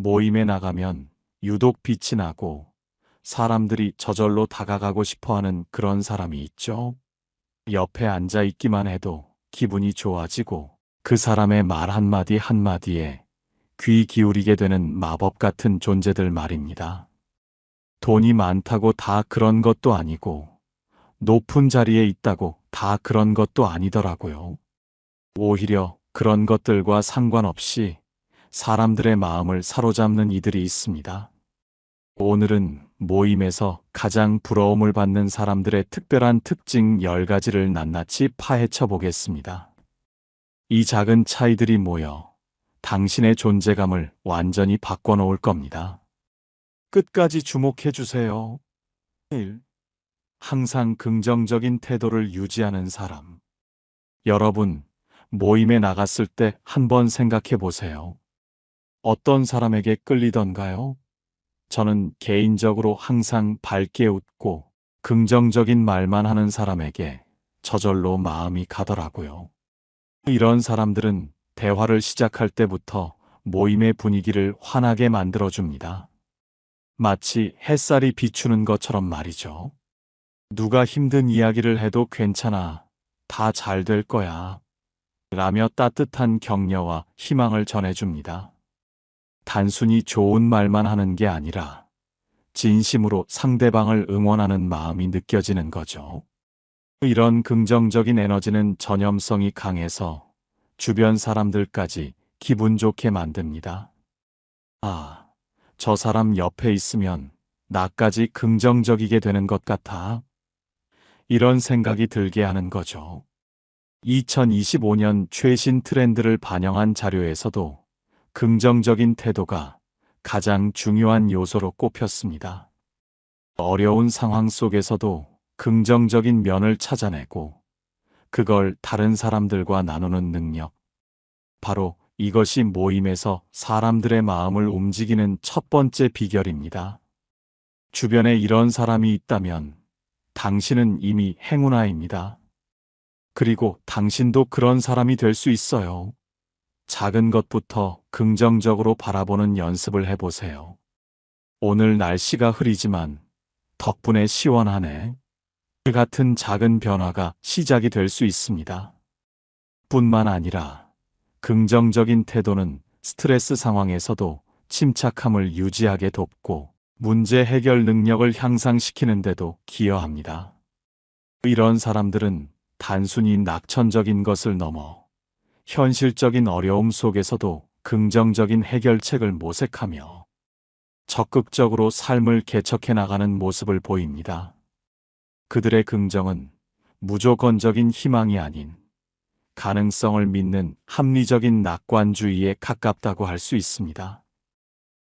모임에 나가면 유독 빛이 나고 사람들이 저절로 다가가고 싶어하는 그런 사람이 있죠. 옆에 앉아 있기만 해도 기분이 좋아지고 그 사람의 말 한마디 한마디에 귀 기울이게 되는 마법 같은 존재들 말입니다. 돈이 많다고 다 그런 것도 아니고 높은 자리에 있다고 다 그런 것도 아니더라고요. 오히려 그런 것들과 상관없이 사람들의 마음을 사로잡는 이들이 있습니다. 오늘은 모임에서 가장 부러움을 받는 사람들의 특별한 특징 10가지를 낱낱이 파헤쳐 보겠습니다. 이 작은 차이들이 모여 당신의 존재감을 완전히 바꿔놓을 겁니다. 끝까지 주목해 주세요. 1. 항상 긍정적인 태도를 유지하는 사람. 여러분, 모임에 나갔을 때 한번 생각해 보세요. 어떤 사람에게 끌리던가요? 저는 개인적으로 항상 밝게 웃고 긍정적인 말만 하는 사람에게 저절로 마음이 가더라고요. 이런 사람들은 대화를 시작할 때부터 모임의 분위기를 환하게 만들어줍니다. 마치 햇살이 비추는 것처럼 말이죠. 누가 힘든 이야기를 해도 괜찮아. 다 잘 될 거야. 라며 따뜻한 격려와 희망을 전해줍니다. 단순히 좋은 말만 하는 게 아니라 진심으로 상대방을 응원하는 마음이 느껴지는 거죠. 이런 긍정적인 에너지는 전염성이 강해서 주변 사람들까지 기분 좋게 만듭니다. 아, 저 사람 옆에 있으면 나까지 긍정적이게 되는 것 같아. 이런 생각이 들게 하는 거죠. 2025년 최신 트렌드를 반영한 자료에서도 긍정적인 태도가 가장 중요한 요소로 꼽혔습니다. 어려운 상황 속에서도 긍정적인 면을 찾아내고 그걸 다른 사람들과 나누는 능력. 바로 이것이 모임에서 사람들의 마음을 움직이는 첫 번째 비결입니다. 주변에 이런 사람이 있다면 당신은 이미 행운아입니다. 그리고 당신도 그런 사람이 될 수 있어요. 작은 것부터 긍정적으로 바라보는 연습을 해보세요. 오늘 날씨가 흐리지만 덕분에 시원하네. 그 같은 작은 변화가 시작이 될 수 있습니다. 뿐만 아니라 긍정적인 태도는 스트레스 상황에서도 침착함을 유지하게 돕고 문제 해결 능력을 향상시키는 데도 기여합니다. 이런 사람들은 단순히 낙천적인 것을 넘어 현실적인 어려움 속에서도 긍정적인 해결책을 모색하며 적극적으로 삶을 개척해 나가는 모습을 보입니다. 그들의 긍정은 무조건적인 희망이 아닌 가능성을 믿는 합리적인 낙관주의에 가깝다고 할 수 있습니다.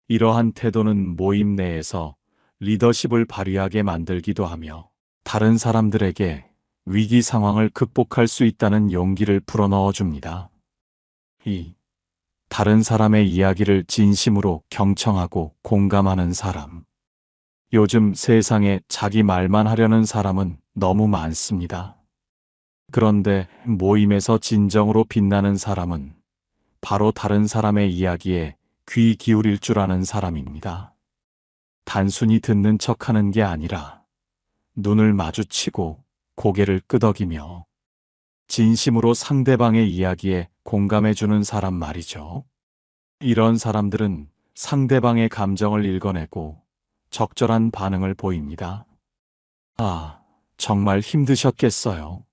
이러한 태도는 모임 내에서 리더십을 발휘하게 만들기도 하며 다른 사람들에게 위기 상황을 극복할 수 있다는 용기를 불어넣어 줍니다. 2. 다른 사람의 이야기를 진심으로 경청하고 공감하는 사람. 요즘 세상에 자기 말만 하려는 사람은 너무 많습니다. 그런데 모임에서 진정으로 빛나는 사람은 바로 다른 사람의 이야기에 귀 기울일 줄 아는 사람입니다. 단순히 듣는 척하는 게 아니라 눈을 마주치고 고개를 끄덕이며 진심으로 상대방의 이야기에 공감해주는 사람 말이죠. 이런 사람들은 상대방의 감정을 읽어내고 적절한 반응을 보입니다. 아, 정말 힘드셨겠어요.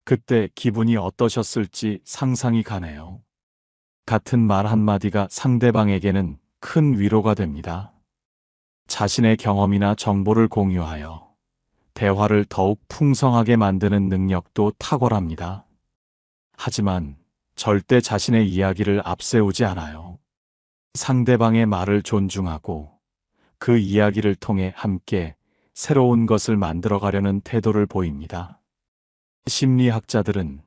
그때 기분이 어떠셨을지 상상이 가네요. 같은 말 한마디가 상대방에게는 큰 위로가 됩니다. 자신의 경험이나 정보를 공유하여 대화를 더욱 풍성하게 만드는 능력도 탁월합니다. 하지만 절대 자신의 이야기를 앞세우지 않아요. 상대방의 말을 존중하고 그 이야기를 통해 함께 새로운 것을 만들어가려는 태도를 보입니다. 심리학자들은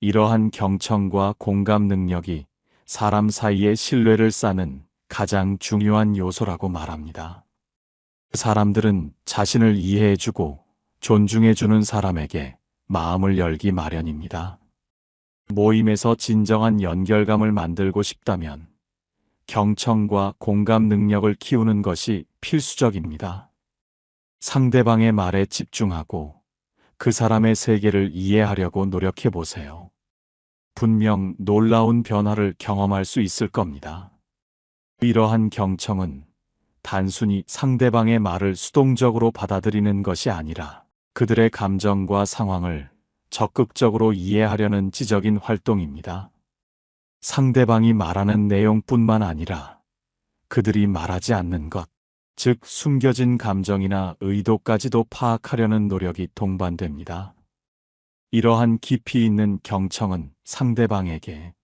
이러한 경청과 공감 능력이 사람 사이의 신뢰를 쌓는 가장 중요한 요소라고 말합니다. 사람들은 자신을 이해해주고 존중해주는 사람에게 마음을 열기 마련입니다. 모임에서 진정한 연결감을 만들고 싶다면 경청과 공감 능력을 키우는 것이 필수적입니다. 상대방의 말에 집중하고 그 사람의 세계를 이해하려고 노력해 보세요. 분명 놀라운 변화를 경험할 수 있을 겁니다. 이러한 경청은 단순히 상대방의 말을 수동적으로 받아들이는 것이 아니라 그들의 감정과 상황을 적극적으로 이해하려는 지적인 활동입니다. 상대방이 말하는 내용뿐만 아니라 그들이 말하지 않는 것, 즉 숨겨진 감정이나 의도까지도 파악하려는 노력이 동반됩니다. 이러한 깊이 있는 경청은 상대방에게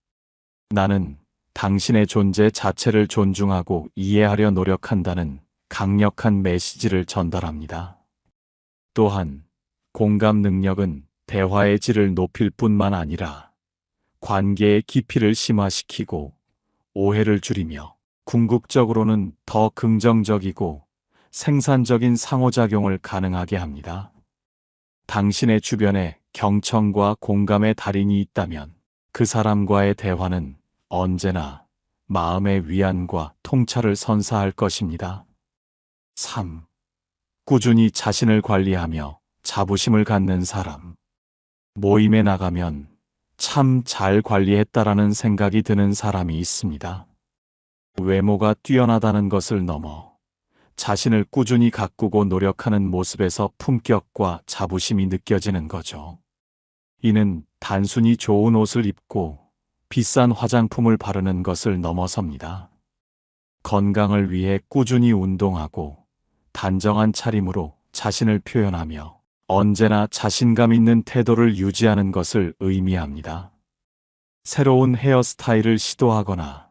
나는 당신의 존재 자체를 존중하고 이해하려 노력한다는 강력한 메시지를 전달합니다. 또한 공감 능력은 대화의 질을 높일 뿐만 아니라 관계의 깊이를 심화시키고 오해를 줄이며 궁극적으로는 더 긍정적이고 생산적인 상호작용을 가능하게 합니다. 당신의 주변에 경청과 공감의 달인이 있다면 그 사람과의 대화는 언제나 마음의 위안과 통찰을 선사할 것입니다. 3. 꾸준히 자신을 관리하며 자부심을 갖는 사람. 모임에 나가면 참 잘 관리했다라는 생각이 드는 사람이 있습니다. 외모가 뛰어나다는 것을 넘어 자신을 꾸준히 가꾸고 노력하는 모습에서 품격과 자부심이 느껴지는 거죠. 이는 단순히 좋은 옷을 입고 비싼 화장품을 바르는 것을 넘어섭니다. 건강을 위해 꾸준히 운동하고 단정한 차림으로 자신을 표현하며 언제나 자신감 있는 태도를 유지하는 것을 의미합니다. 새로운 헤어스타일을 시도하거나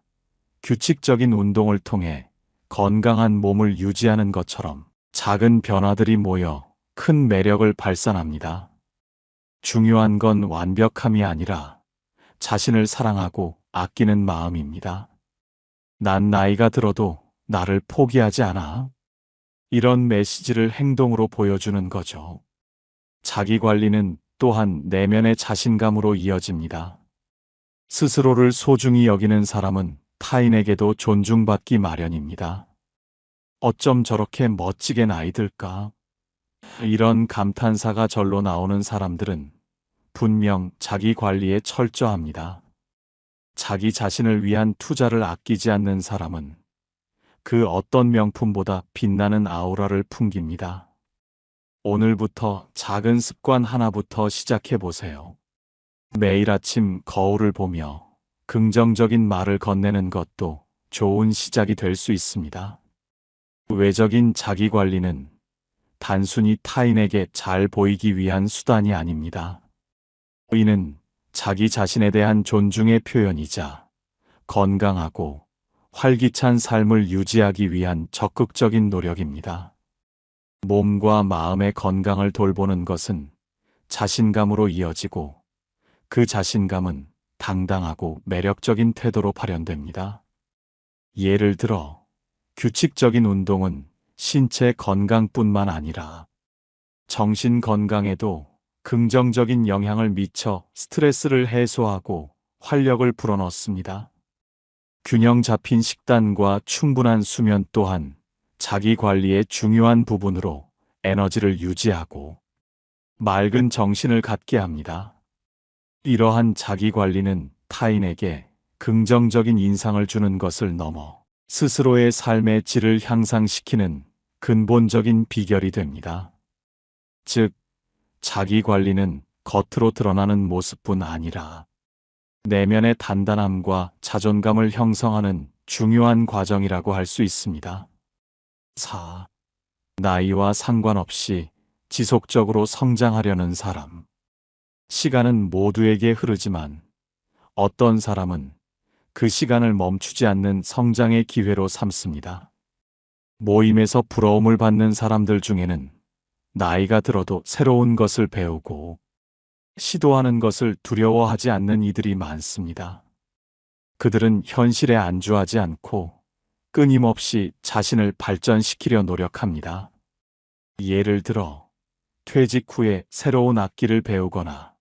규칙적인 운동을 통해 건강한 몸을 유지하는 것처럼 작은 변화들이 모여 큰 매력을 발산합니다. 중요한 건 완벽함이 아니라 자신을 사랑하고 아끼는 마음입니다. 난 나이가 들어도 나를 포기하지 않아. 이런 메시지를 행동으로 보여주는 거죠. 자기 관리는 또한 내면의 자신감으로 이어집니다. 스스로를 소중히 여기는 사람은 타인에게도 존중받기 마련입니다. 어쩜 저렇게 멋지게 나이 들까? 이런 감탄사가 절로 나오는 사람들은 분명 자기 관리에 철저합니다. 자기 자신을 위한 투자를 아끼지 않는 사람은 그 어떤 명품보다 빛나는 아우라를 풍깁니다. 오늘부터 작은 습관 하나부터 시작해 보세요. 매일 아침 거울을 보며 긍정적인 말을 건네는 것도 좋은 시작이 될 수 있습니다. 외적인 자기 관리는 단순히 타인에게 잘 보이기 위한 수단이 아닙니다. 이는 자기 자신에 대한 존중의 표현이자 건강하고 활기찬 삶을 유지하기 위한 적극적인 노력입니다. 몸과 마음의 건강을 돌보는 것은 자신감으로 이어지고 그 자신감은 당당하고 매력적인 태도로 발현됩니다. 예를 들어 규칙적인 운동은 신체 건강뿐만 아니라 정신 건강에도 긍정적인 영향을 미쳐 스트레스를 해소하고 활력을 불어넣습니다. 균형 잡힌 식단과 충분한 수면 또한 자기 관리의 중요한 부분으로 에너지를 유지하고 맑은 정신을 갖게 합니다. 이러한 자기 관리는 타인에게 긍정적인 인상을 주는 것을 넘어 스스로의 삶의 질을 향상시키는 근본적인 비결이 됩니다. 즉, 자기 관리는 겉으로 드러나는 모습뿐 아니라 내면의 단단함과 자존감을 형성하는 중요한 과정이라고 할 수 있습니다. 4. 나이와 상관없이 지속적으로 성장하려는 사람. 시간은 모두에게 흐르지만 어떤 사람은 그 시간을 멈추지 않는 성장의 기회로 삼습니다. 모임에서 부러움을 받는 사람들 중에는 나이가 들어도 새로운 것을 배우고 시도하는 것을 두려워하지 않는 이들이 많습니다. 그들은 현실에 안주하지 않고 끊임없이 자신을 발전시키려 노력합니다. 예를 들어 퇴직 후에 새로운 악기를 배우거나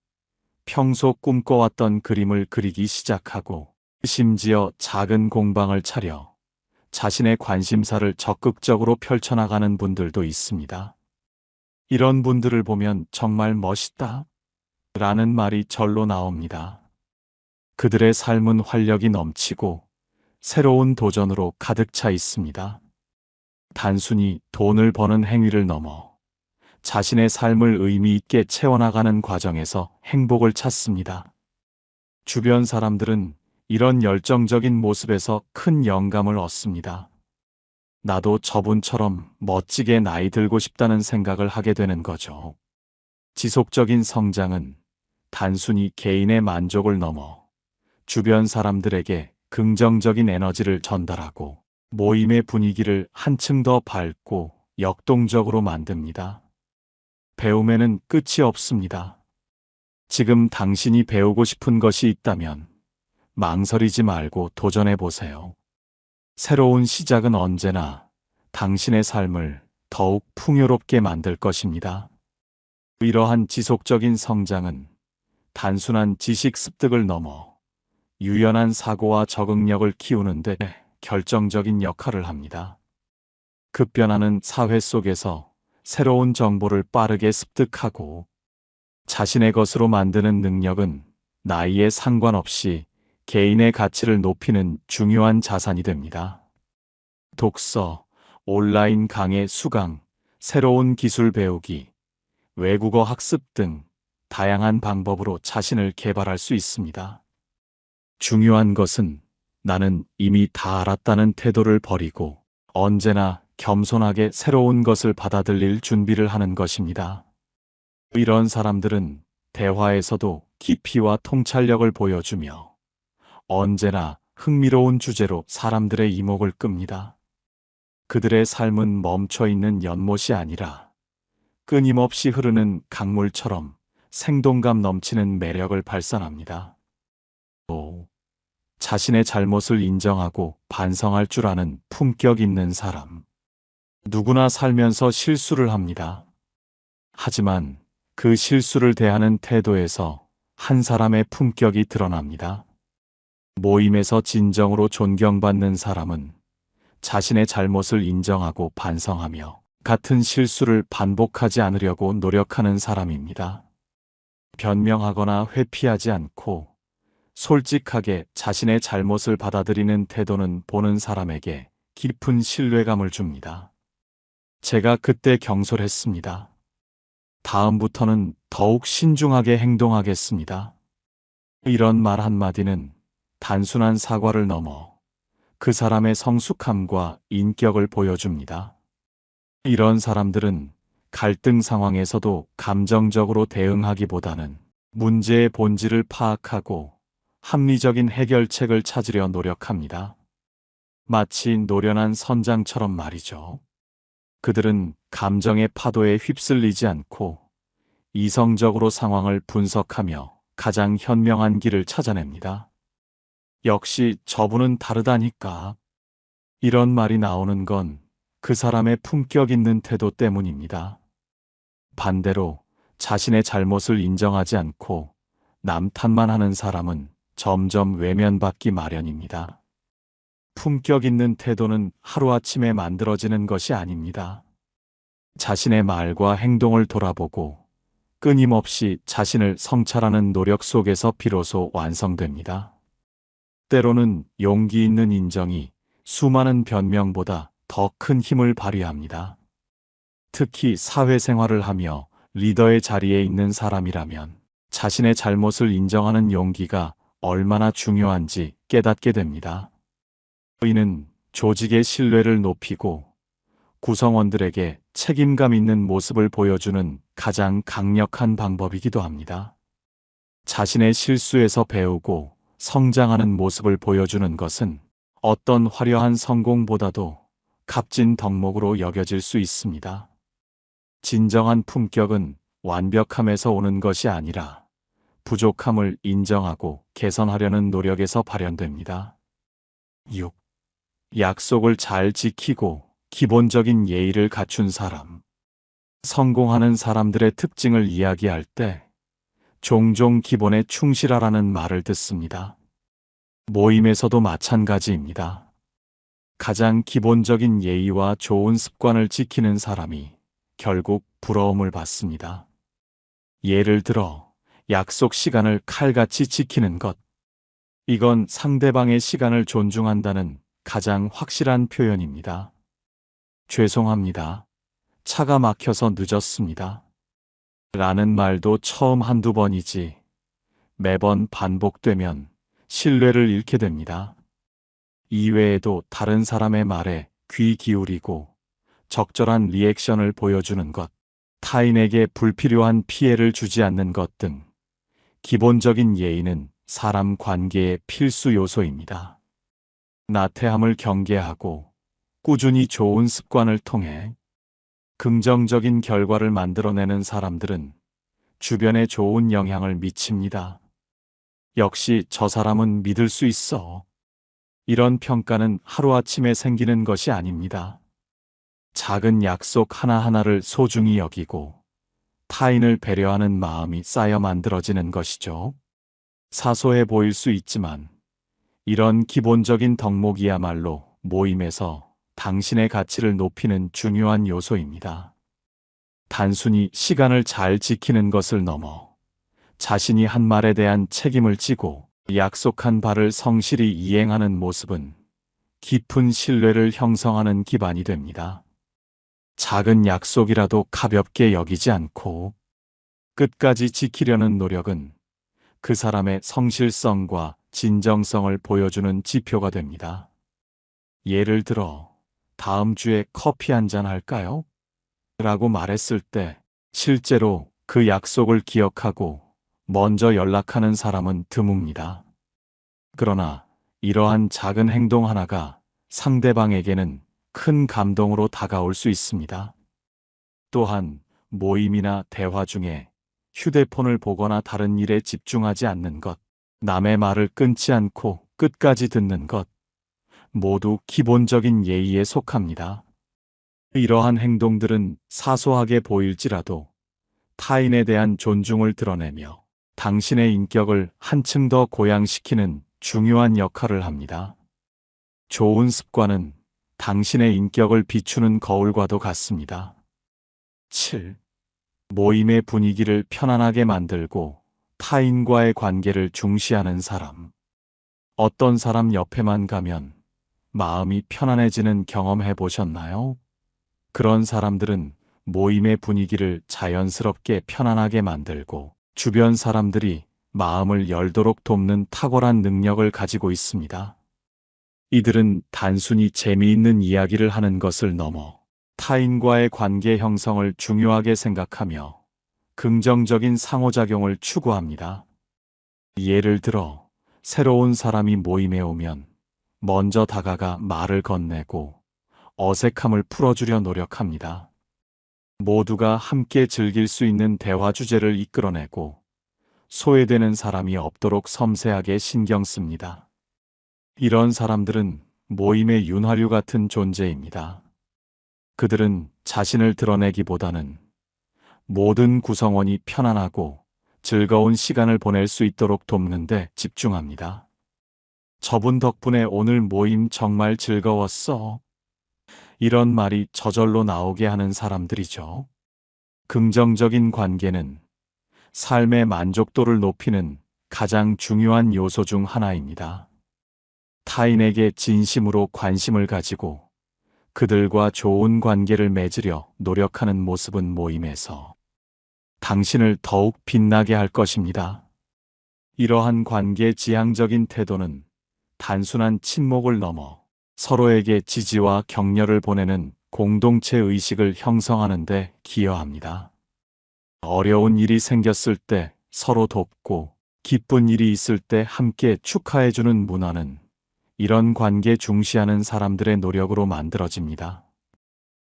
평소 꿈꿔왔던 그림을 그리기 시작하고 심지어 작은 공방을 차려 자신의 관심사를 적극적으로 펼쳐나가는 분들도 있습니다. 이런 분들을 보면 정말 멋있다 라는 말이 절로 나옵니다. 그들의 삶은 활력이 넘치고 새로운 도전으로 가득 차 있습니다. 단순히 돈을 버는 행위를 넘어 자신의 삶을 의미 있게 채워나가는 과정에서 행복을 찾습니다. 주변 사람들은 이런 열정적인 모습에서 큰 영감을 얻습니다. 나도 저분처럼 멋지게 나이 들고 싶다는 생각을 하게 되는 거죠. 지속적인 성장은 단순히 개인의 만족을 넘어 주변 사람들에게 긍정적인 에너지를 전달하고 모임의 분위기를 한층 더 밝고 역동적으로 만듭니다. 배움에는 끝이 없습니다. 지금 당신이 배우고 싶은 것이 있다면 망설이지 말고 도전해 보세요. 새로운 시작은 언제나 당신의 삶을 더욱 풍요롭게 만들 것입니다. 이러한 지속적인 성장은 단순한 지식 습득을 넘어 유연한 사고와 적응력을 키우는 데 결정적인 역할을 합니다. 급변하는 사회 속에서 새로운 정보를 빠르게 습득하고 자신의 것으로 만드는 능력은 나이에 상관없이 개인의 가치를 높이는 중요한 자산이 됩니다. 독서, 온라인 강의 수강, 새로운 기술 배우기, 외국어 학습 등 다양한 방법으로 자신을 개발할 수 있습니다. 중요한 것은 나는 이미 다 알았다는 태도를 버리고 언제나 겸손하게 새로운 것을 받아들일 준비를 하는 것입니다. 이런 사람들은 대화에서도 깊이와 통찰력을 보여주며 언제나 흥미로운 주제로 사람들의 이목을 끕니다. 그들의 삶은 멈춰있는 연못이 아니라 끊임없이 흐르는 강물처럼 생동감 넘치는 매력을 발산합니다. 또 자신의 잘못을 인정하고 반성할 줄 아는 품격 있는 사람. 누구나 살면서 실수를 합니다. 하지만 그 실수를 대하는 태도에서 한 사람의 품격이 드러납니다. 모임에서 진정으로 존경받는 사람은 자신의 잘못을 인정하고 반성하며 같은 실수를 반복하지 않으려고 노력하는 사람입니다. 변명하거나 회피하지 않고 솔직하게 자신의 잘못을 받아들이는 태도는 보는 사람에게 깊은 신뢰감을 줍니다. 제가 그때 경솔했습니다. 다음부터는 더욱 신중하게 행동하겠습니다. 이런 말 한마디는 단순한 사과를 넘어 그 사람의 성숙함과 인격을 보여줍니다. 이런 사람들은 갈등 상황에서도 감정적으로 대응하기보다는 문제의 본질을 파악하고 합리적인 해결책을 찾으려 노력합니다. 마치 노련한 선장처럼 말이죠. 그들은 감정의 파도에 휩쓸리지 않고 이성적으로 상황을 분석하며 가장 현명한 길을 찾아냅니다. 역시 저분은 다르다니까. 이런 말이 나오는 건 그 사람의 품격 있는 태도 때문입니다. 반대로 자신의 잘못을 인정하지 않고 남 탓만 하는 사람은 점점 외면받기 마련입니다. 품격 있는 태도는 하루아침에 만들어지는 것이 아닙니다. 자신의 말과 행동을 돌아보고 끊임없이 자신을 성찰하는 노력 속에서 비로소 완성됩니다. 때로는 용기 있는 인정이 수많은 변명보다 더 큰 힘을 발휘합니다. 특히 사회생활을 하며 리더의 자리에 있는 사람이라면 자신의 잘못을 인정하는 용기가 얼마나 중요한지 깨닫게 됩니다. 이는 조직의 신뢰를 높이고 구성원들에게 책임감 있는 모습을 보여주는 가장 강력한 방법이기도 합니다. 자신의 실수에서 배우고 성장하는 모습을 보여주는 것은 어떤 화려한 성공보다도 값진 덕목으로 여겨질 수 있습니다. 진정한 품격은 완벽함에서 오는 것이 아니라 부족함을 인정하고 개선하려는 노력에서 발현됩니다. 6. 약속을 잘 지키고 기본적인 예의를 갖춘 사람. 성공하는 사람들의 특징을 이야기할 때 종종 기본에 충실하라는 말을 듣습니다. 모임에서도 마찬가지입니다. 가장 기본적인 예의와 좋은 습관을 지키는 사람이 결국 부러움을 받습니다. 예를 들어, 약속 시간을 칼같이 지키는 것. 이건 상대방의 시간을 존중한다는 가장 확실한 표현입니다. 죄송합니다. 차가 막혀서 늦었습니다. 라는 말도 처음 한두 번이지 매번 반복되면 신뢰를 잃게 됩니다. 이외에도 다른 사람의 말에 귀 기울이고 적절한 리액션을 보여주는 것, 타인에게 불필요한 피해를 주지 않는 것 등 기본적인 예의는 사람 관계의 필수 요소입니다. 나태함을 경계하고 꾸준히 좋은 습관을 통해 긍정적인 결과를 만들어내는 사람들은 주변에 좋은 영향을 미칩니다. 역시 저 사람은 믿을 수 있어. 이런 평가는 하루아침에 생기는 것이 아닙니다. 작은 약속 하나하나를 소중히 여기고 타인을 배려하는 마음이 쌓여 만들어지는 것이죠. 사소해 보일 수 있지만 이런 기본적인 덕목이야말로 모임에서 당신의 가치를 높이는 중요한 요소입니다. 단순히 시간을 잘 지키는 것을 넘어 자신이 한 말에 대한 책임을 지고 약속한 바를 성실히 이행하는 모습은 깊은 신뢰를 형성하는 기반이 됩니다. 작은 약속이라도 가볍게 여기지 않고 끝까지 지키려는 노력은 그 사람의 성실성과 진정성을 보여주는 지표가 됩니다. 예를 들어, 다음 주에 커피 한잔 할까요? 라고 말했을 때 실제로 그 약속을 기억하고 먼저 연락하는 사람은 드뭅니다. 그러나 이러한 작은 행동 하나가 상대방에게는 큰 감동으로 다가올 수 있습니다. 또한 모임이나 대화 중에 휴대폰을 보거나 다른 일에 집중하지 않는 것, 남의 말을 끊지 않고 끝까지 듣는 것, 모두 기본적인 예의에 속합니다. 이러한 행동들은 사소하게 보일지라도 타인에 대한 존중을 드러내며 당신의 인격을 한층 더 고양시키는 중요한 역할을 합니다. 좋은 습관은 당신의 인격을 비추는 거울과도 같습니다. 7. 모임의 분위기를 편안하게 만들고 타인과의 관계를 중시하는 사람. 어떤 사람 옆에만 가면 마음이 편안해지는 경험해 보셨나요? 그런 사람들은 모임의 분위기를 자연스럽게 편안하게 만들고 주변 사람들이 마음을 열도록 돕는 탁월한 능력을 가지고 있습니다. 이들은 단순히 재미있는 이야기를 하는 것을 넘어 타인과의 관계 형성을 중요하게 생각하며 긍정적인 상호작용을 추구합니다. 예를 들어, 새로운 사람이 모임에 오면 먼저 다가가 말을 건네고 어색함을 풀어주려 노력합니다. 모두가 함께 즐길 수 있는 대화 주제를 이끌어내고 소외되는 사람이 없도록 섬세하게 신경 씁니다. 이런 사람들은 모임의 윤활유 같은 존재입니다. 그들은 자신을 드러내기보다는 모든 구성원이 편안하고 즐거운 시간을 보낼 수 있도록 돕는 데 집중합니다. 저분 덕분에 오늘 모임 정말 즐거웠어. 이런 말이 저절로 나오게 하는 사람들이죠. 긍정적인 관계는 삶의 만족도를 높이는 가장 중요한 요소 중 하나입니다. 타인에게 진심으로 관심을 가지고 그들과 좋은 관계를 맺으려 노력하는 모습은 모임에서 당신을 더욱 빛나게 할 것입니다. 이러한 관계 지향적인 태도는 단순한 친목을 넘어 서로에게 지지와 격려를 보내는 공동체 의식을 형성하는 데 기여합니다. 어려운 일이 생겼을 때 서로 돕고 기쁜 일이 있을 때 함께 축하해주는 문화는 이런 관계 중시하는 사람들의 노력으로 만들어집니다.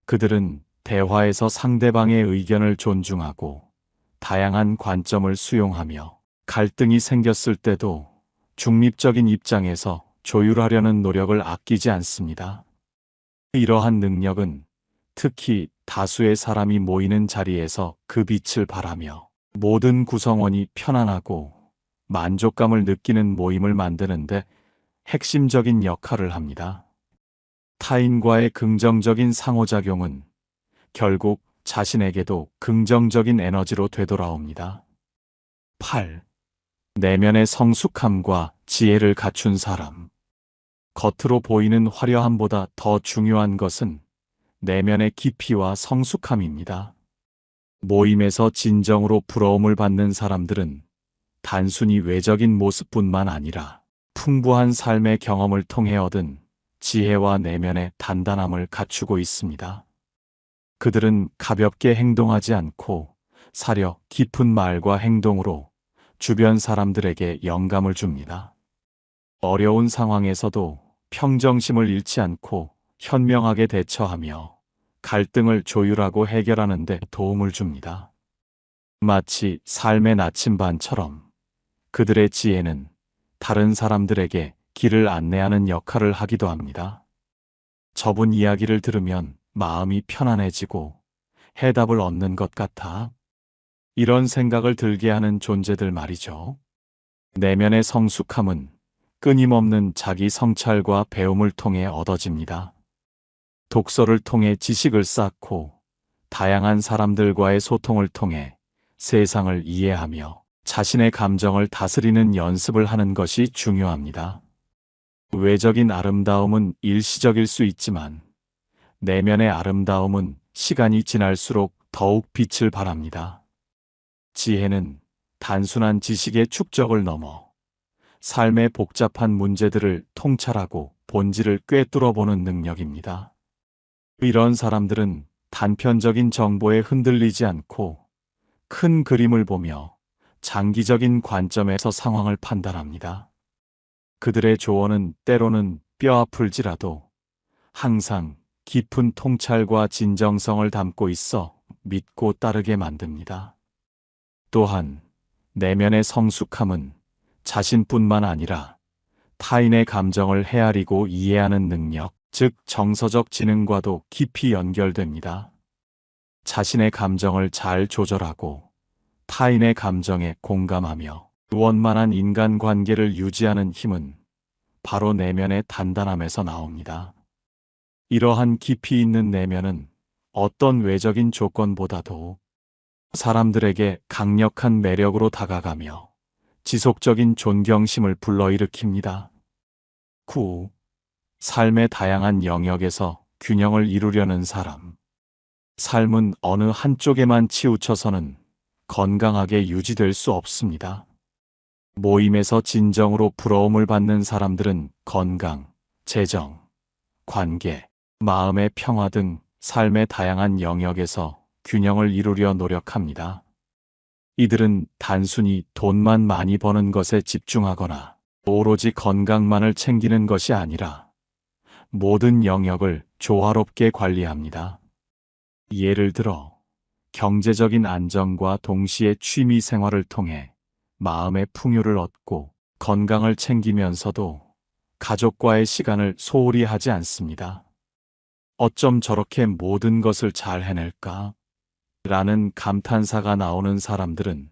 그들은 대화에서 상대방의 의견을 존중하고 다양한 관점을 수용하며 갈등이 생겼을 때도 중립적인 입장에서 조율하려는 노력을 아끼지 않습니다. 이러한 능력은 특히 다수의 사람이 모이는 자리에서 그 빛을 발하며 모든 구성원이 편안하고 만족감을 느끼는 모임을 만드는데 핵심적인 역할을 합니다. 타인과의 긍정적인 상호작용은 결국 자신에게도 긍정적인 에너지로 되돌아옵니다. 8. 내면의 성숙함과 지혜를 갖춘 사람. 겉으로 보이는 화려함보다 더 중요한 것은 내면의 깊이와 성숙함입니다. 모임에서 진정으로 부러움을 받는 사람들은 단순히 외적인 모습뿐만 아니라 풍부한 삶의 경험을 통해 얻은 지혜와 내면의 단단함을 갖추고 있습니다. 그들은 가볍게 행동하지 않고 사려 깊은 말과 행동으로 주변 사람들에게 영감을 줍니다. 어려운 상황에서도 평정심을 잃지 않고 현명하게 대처하며 갈등을 조율하고 해결하는 데 도움을 줍니다. 마치 삶의 나침반처럼 그들의 지혜는 다른 사람들에게 길을 안내하는 역할을 하기도 합니다. 저분 이야기를 들으면 마음이 편안해지고 해답을 얻는 것 같아. 이런 생각을 들게 하는 존재들 말이죠. 내면의 성숙함은 끊임없는 자기 성찰과 배움을 통해 얻어집니다. 독서를 통해 지식을 쌓고 다양한 사람들과의 소통을 통해 세상을 이해하며 자신의 감정을 다스리는 연습을 하는 것이 중요합니다. 외적인 아름다움은 일시적일 수 있지만 내면의 아름다움은 시간이 지날수록 더욱 빛을 발합니다. 지혜는 단순한 지식의 축적을 넘어 삶의 복잡한 문제들을 통찰하고 본질을 꿰뚫어 보는 능력입니다. 이런 사람들은 단편적인 정보에 흔들리지 않고 큰 그림을 보며 장기적인 관점에서 상황을 판단합니다. 그들의 조언은 때로는 뼈아플지라도 항상 깊은 통찰과 진정성을 담고 있어 믿고 따르게 만듭니다. 또한 내면의 성숙함은 자신뿐만 아니라 타인의 감정을 헤아리고 이해하는 능력, 즉 정서적 지능과도 깊이 연결됩니다. 자신의 감정을 잘 조절하고 타인의 감정에 공감하며 원만한 인간관계를 유지하는 힘은 바로 내면의 단단함에서 나옵니다. 이러한 깊이 있는 내면은 어떤 외적인 조건보다도 사람들에게 강력한 매력으로 다가가며 지속적인 존경심을 불러일으킵니다. 9. 삶의 다양한 영역에서 균형을 이루려는 사람. 삶은 어느 한쪽에만 치우쳐서는 건강하게 유지될 수 없습니다. 모임에서 진정으로 부러움을 받는 사람들은 건강, 재정, 관계, 마음의 평화 등 삶의 다양한 영역에서 균형을 이루려 노력합니다. 이들은 단순히 돈만 많이 버는 것에 집중하거나 오로지 건강만을 챙기는 것이 아니라 모든 영역을 조화롭게 관리합니다. 예를 들어 경제적인 안정과 동시에 취미 생활을 통해 마음의 풍요를 얻고 건강을 챙기면서도 가족과의 시간을 소홀히 하지 않습니다. 어쩜 저렇게 모든 것을 잘 해낼까? 라는 감탄사가 나오는 사람들은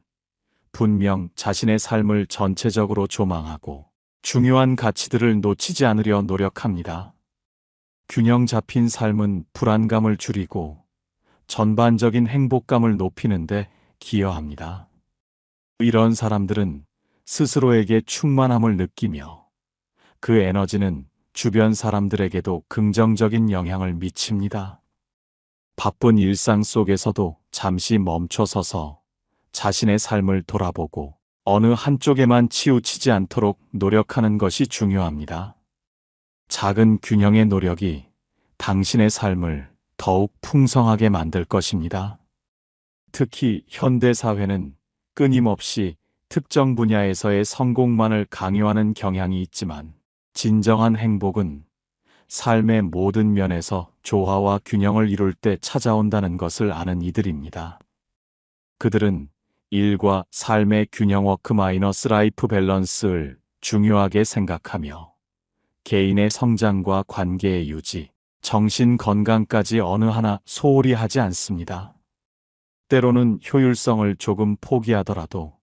분명 자신의 삶을 전체적으로 조망하고 중요한 가치들을 놓치지 않으려 노력합니다. 균형 잡힌 삶은 불안감을 줄이고 전반적인 행복감을 높이는 데 기여합니다. 이런 사람들은 스스로에게 충만함을 느끼며 그 에너지는 주변 사람들에게도 긍정적인 영향을 미칩니다. 바쁜 일상 속에서도 잠시 멈춰서서 자신의 삶을 돌아보고 어느 한쪽에만 치우치지 않도록 노력하는 것이 중요합니다. 작은 균형의 노력이 당신의 삶을 더욱 풍성하게 만들 것입니다. 특히 현대 사회는 끊임없이 특정 분야에서의 성공만을 강요하는 경향이 있지만 진정한 행복은 삶의 모든 면에서 조화와 균형을 이룰 때 찾아온다는 것을 아는 이들입니다. 그들은 일과 삶의 균형 워크-라이프 밸런스를 중요하게 생각하며 개인의 성장과 관계의 유지, 정신 건강까지 어느 하나 소홀히 하지 않습니다. 때로는 효율성을 조금 포기하더라도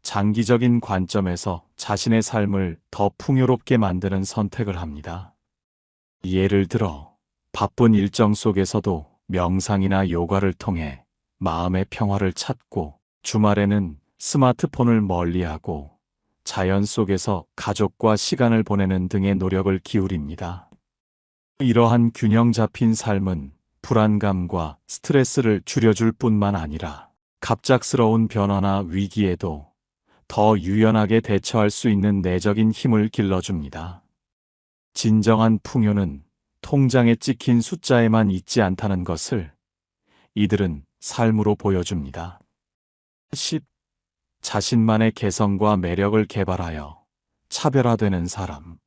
장기적인 관점에서 자신의 삶을 더 풍요롭게 만드는 선택을 합니다. 예를 들어, 바쁜 일정 속에서도 명상이나 요가를 통해 마음의 평화를 찾고, 주말에는 스마트폰을 멀리하고 자연 속에서 가족과 시간을 보내는 등의 노력을 기울입니다. 이러한 균형 잡힌 삶은 불안감과 스트레스를 줄여줄 뿐만 아니라 갑작스러운 변화나 위기에도 더 유연하게 대처할 수 있는 내적인 힘을 길러줍니다. 진정한 풍요는 통장에 찍힌 숫자에만 있지 않다는 것을 이들은 삶으로 보여줍니다. 10. 자신만의 개성과 매력을 개발하여 차별화되는 사람.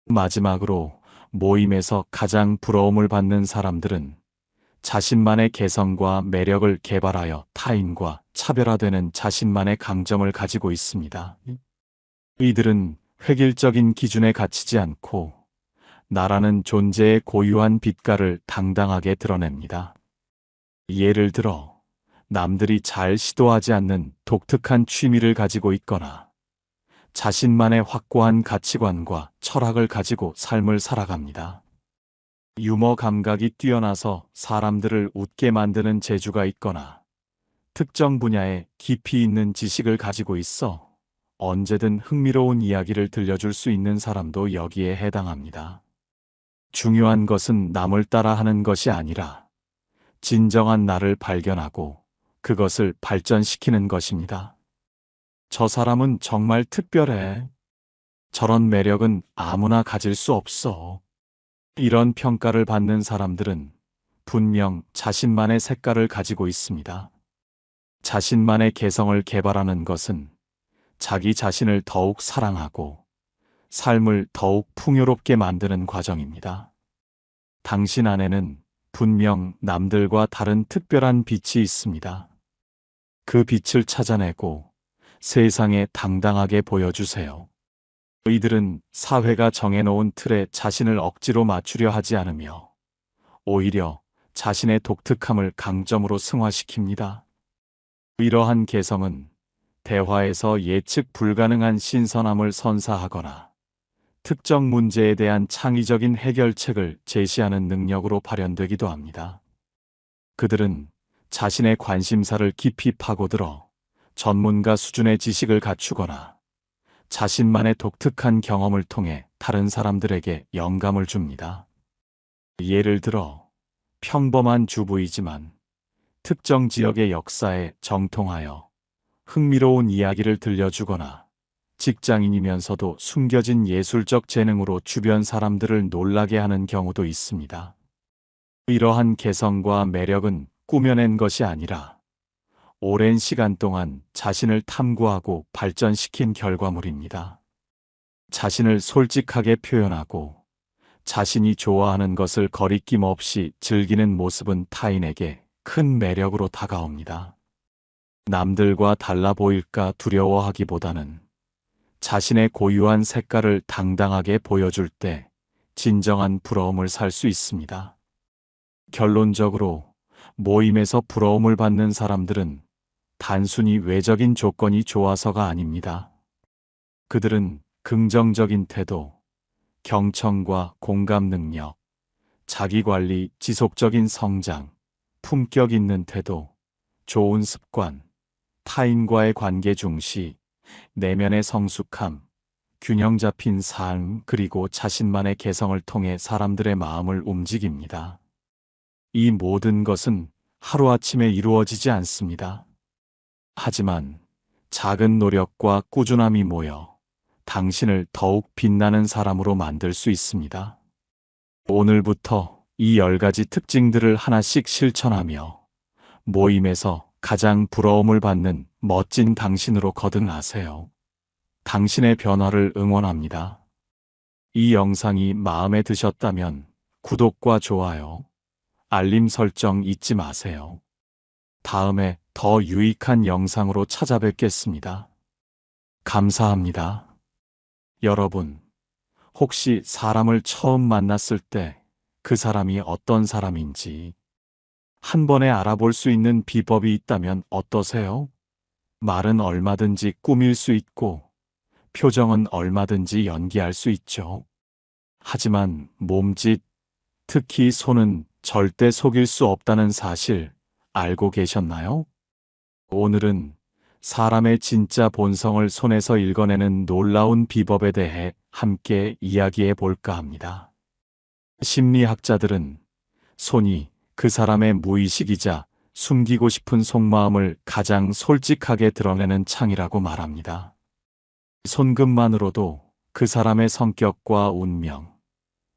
마지막으로, 모임에서 가장 부러움을 받는 사람들은 자신만의 개성과 매력을 개발하여 타인과 차별화되는 자신만의 강점을 가지고 있습니다. 이들은 획일적인 기준에 갇히지 않고 나라는 존재의 고유한 빛깔을 당당하게 드러냅니다. 예를 들어, 남들이 잘 시도하지 않는 독특한 취미를 가지고 있거나 자신만의 확고한 가치관과 철학을 가지고 삶을 살아갑니다. 유머 감각이 뛰어나서 사람들을 웃게 만드는 재주가 있거나 특정 분야에 깊이 있는 지식을 가지고 있어 언제든 흥미로운 이야기를 들려줄 수 있는 사람도 여기에 해당합니다. 중요한 것은 남을 따라하는 것이 아니라 진정한 나를 발견하고 그것을 발전시키는 것입니다. 저 사람은 정말 특별해. 저런 매력은 아무나 가질 수 없어. 이런 평가를 받는 사람들은 분명 자신만의 색깔을 가지고 있습니다. 자신만의 개성을 개발하는 것은 자기 자신을 더욱 사랑하고 삶을 더욱 풍요롭게 만드는 과정입니다. 당신 안에는 분명 남들과 다른 특별한 빛이 있습니다. 그 빛을 찾아내고 세상에 당당하게 보여주세요. 이들은 사회가 정해놓은 틀에 자신을 억지로 맞추려 하지 않으며 오히려 자신의 독특함을 강점으로 승화시킵니다. 이러한 개성은 대화에서 예측 불가능한 신선함을 선사하거나 특정 문제에 대한 창의적인 해결책을 제시하는 능력으로 발현되기도 합니다. 그들은 자신의 관심사를 깊이 파고들어 전문가 수준의 지식을 갖추거나 자신만의 독특한 경험을 통해 다른 사람들에게 영감을 줍니다. 예를 들어, 평범한 주부이지만 특정 지역의 역사에 정통하여 흥미로운 이야기를 들려주거나 직장인이면서도 숨겨진 예술적 재능으로 주변 사람들을 놀라게 하는 경우도 있습니다. 이러한 개성과 매력은 꾸며낸 것이 아니라 오랜 시간 동안 자신을 탐구하고 발전시킨 결과물입니다. 자신을 솔직하게 표현하고 자신이 좋아하는 것을 거리낌 없이 즐기는 모습은 타인에게 큰 매력으로 다가옵니다. 남들과 달라 보일까 두려워하기보다는 자신의 고유한 색깔을 당당하게 보여줄 때 진정한 부러움을 살 수 있습니다. 결론적으로 모임에서 부러움을 받는 사람들은 단순히 외적인 조건이 좋아서가 아닙니다. 그들은 긍정적인 태도, 경청과 공감 능력, 자기관리, 지속적인 성장, 품격 있는 태도, 좋은 습관, 타인과의 관계 중시, 내면의 성숙함, 균형 잡힌 삶, 그리고 자신만의 개성을 통해 사람들의 마음을 움직입니다. 이 모든 것은 하루아침에 이루어지지 않습니다. 하지만 작은 노력과 꾸준함이 모여 당신을 더욱 빛나는 사람으로 만들 수 있습니다. 오늘부터 이 10가지 특징들을 하나씩 실천하며 모임에서 가장 부러움을 받는 멋진 당신으로 거듭나세요. 당신의 변화를 응원합니다. 이 영상이 마음에 드셨다면 구독과 좋아요, 알림 설정 잊지 마세요. 다음에 더 유익한 영상으로 찾아뵙겠습니다. 감사합니다. 여러분, 혹시 사람을 처음 만났을 때 그 사람이 어떤 사람인지 한 번에 알아볼 수 있는 비법이 있다면 어떠세요? 말은 얼마든지 꾸밀 수 있고 표정은 얼마든지 연기할 수 있죠. 하지만 몸짓, 특히 손은 절대 속일 수 없다는 사실 알고 계셨나요? 오늘은 사람의 진짜 본성을 손에서 읽어내는 놀라운 비법에 대해 함께 이야기해 볼까 합니다. 심리학자들은 손이 그 사람의 무의식이자 숨기고 싶은 속마음을 가장 솔직하게 드러내는 창이라고 말합니다. 손끝만으로도 그 사람의 성격과 운명,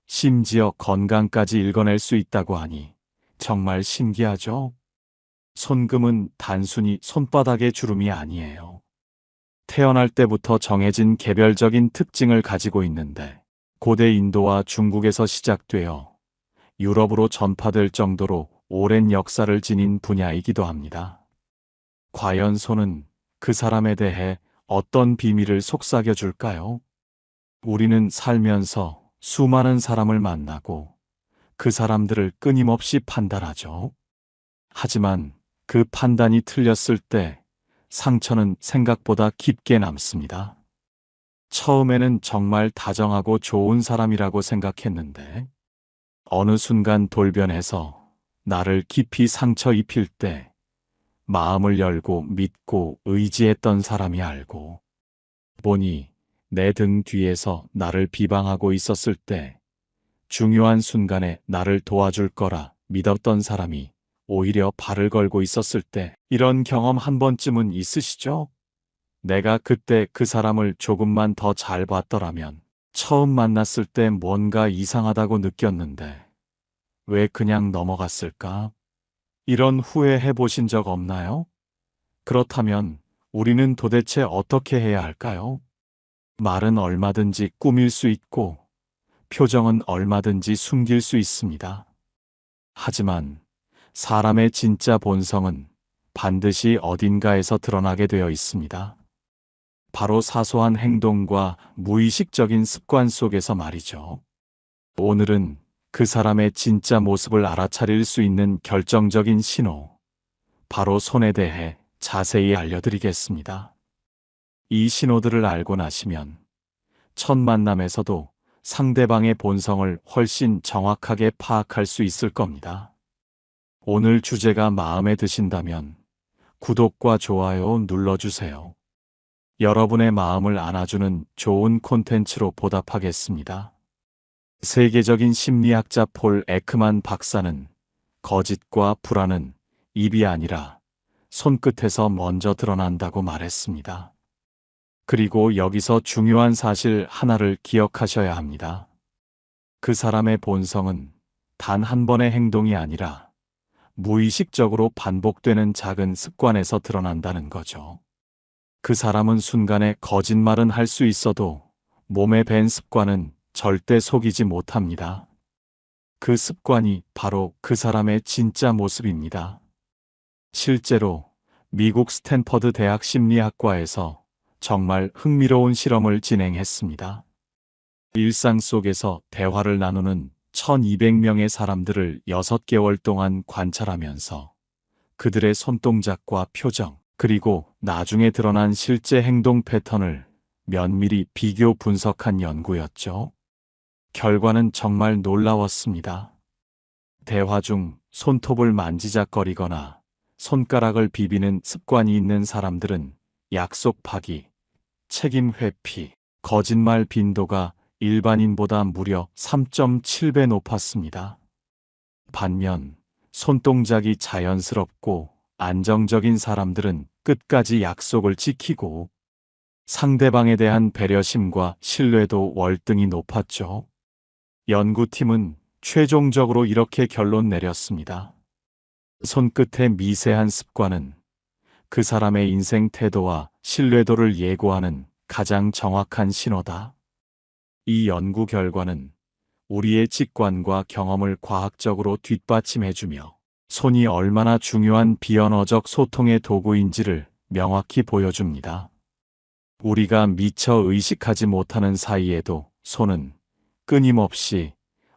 심지어 건강까지 읽어낼 수 있다고 하니 정말 신기하죠? 손금은 단순히 손바닥의 주름이 아니에요. 태어날 때부터 정해진 개별적인 특징을 가지고 있는데 고대 인도와 중국에서 시작되어 유럽으로 전파될 정도로 오랜 역사를 지닌 분야이기도 합니다. 과연 손은 그 사람에 대해 어떤 비밀을 속삭여 줄까요? 우리는 살면서 수많은 사람을 만나고 그 사람들을 끊임없이 판단하죠. 하지만 그 판단이 틀렸을 때 상처는 생각보다 깊게 남습니다. 처음에는 정말 다정하고 좋은 사람이라고 생각했는데 어느 순간 돌변해서 나를 깊이 상처 입힐 때 마음을 열고 믿고 의지했던 사람이 알고 보니 내 등 뒤에서 나를 비방하고 있었을 때 중요한 순간에 나를 도와줄 거라 믿었던 사람이 오히려 발을 걸고 있었을 때 이런 경험 한 번쯤은 있으시죠? 내가 그때 그 사람을 조금만 더 잘 봤더라면 처음 만났을 때 뭔가 이상하다고 느꼈는데 왜 그냥 넘어갔을까? 이런 후회해 보신 적 없나요? 그렇다면 우리는 도대체 어떻게 해야 할까요? 말은 얼마든지 꾸밀 수 있고 표정은 얼마든지 숨길 수 있습니다. 하지만 사람의 진짜 본성은 반드시 어딘가에서 드러나게 되어 있습니다. 바로 사소한 행동과 무의식적인 습관 속에서 말이죠. 오늘은 그 사람의 진짜 모습을 알아차릴 수 있는 결정적인 신호, 바로 손에 대해 자세히 알려드리겠습니다. 이 신호들을 알고 나시면 첫 만남에서도 상대방의 본성을 훨씬 정확하게 파악할 수 있을 겁니다. 오늘 주제가 마음에 드신다면 구독과 좋아요 눌러주세요. 여러분의 마음을 안아주는 좋은 콘텐츠로 보답하겠습니다. 세계적인 심리학자 폴 에크만 박사는 거짓과 불안은 입이 아니라 손끝에서 먼저 드러난다고 말했습니다. 그리고 여기서 중요한 사실 하나를 기억하셔야 합니다. 그 사람의 본성은 단 한 번의 행동이 아니라 무의식적으로 반복되는 작은 습관에서 드러난다는 거죠. 그 사람은 순간에 거짓말은 할 수 있어도 몸에 밴 습관은 절대 속이지 못합니다. 그 습관이 바로 그 사람의 진짜 모습입니다. 실제로 미국 스탠퍼드 대학 심리학과에서 정말 흥미로운 실험을 진행했습니다. 일상 속에서 대화를 나누는 1200명의 사람들을 6개월 동안 관찰하면서 그들의 손동작과 표정, 그리고 나중에 드러난 실제 행동 패턴을 면밀히 비교 분석한 연구였죠. 결과는 정말 놀라웠습니다. 대화 중 손톱을 만지작거리거나 손가락을 비비는 습관이 있는 사람들은 약속 파기, 책임 회피, 거짓말 빈도가 일반인보다 무려 3.7배 높았습니다. 반면 손동작이 자연스럽고 안정적인 사람들은 끝까지 약속을 지키고 상대방에 대한 배려심과 신뢰도 월등히 높았죠. 연구팀은 최종적으로 이렇게 결론 내렸습니다. 손끝의 미세한 습관은 그 사람의 인생 태도와 신뢰도를 예고하는 가장 정확한 신호다. 이 연구 결과는 우리의 직관과 경험을 과학적으로 뒷받침해주며 손이 얼마나 중요한 비언어적 소통의 도구인지를 명확히 보여줍니다. 우리가 미처 의식하지 못하는 사이에도 손은 끊임없이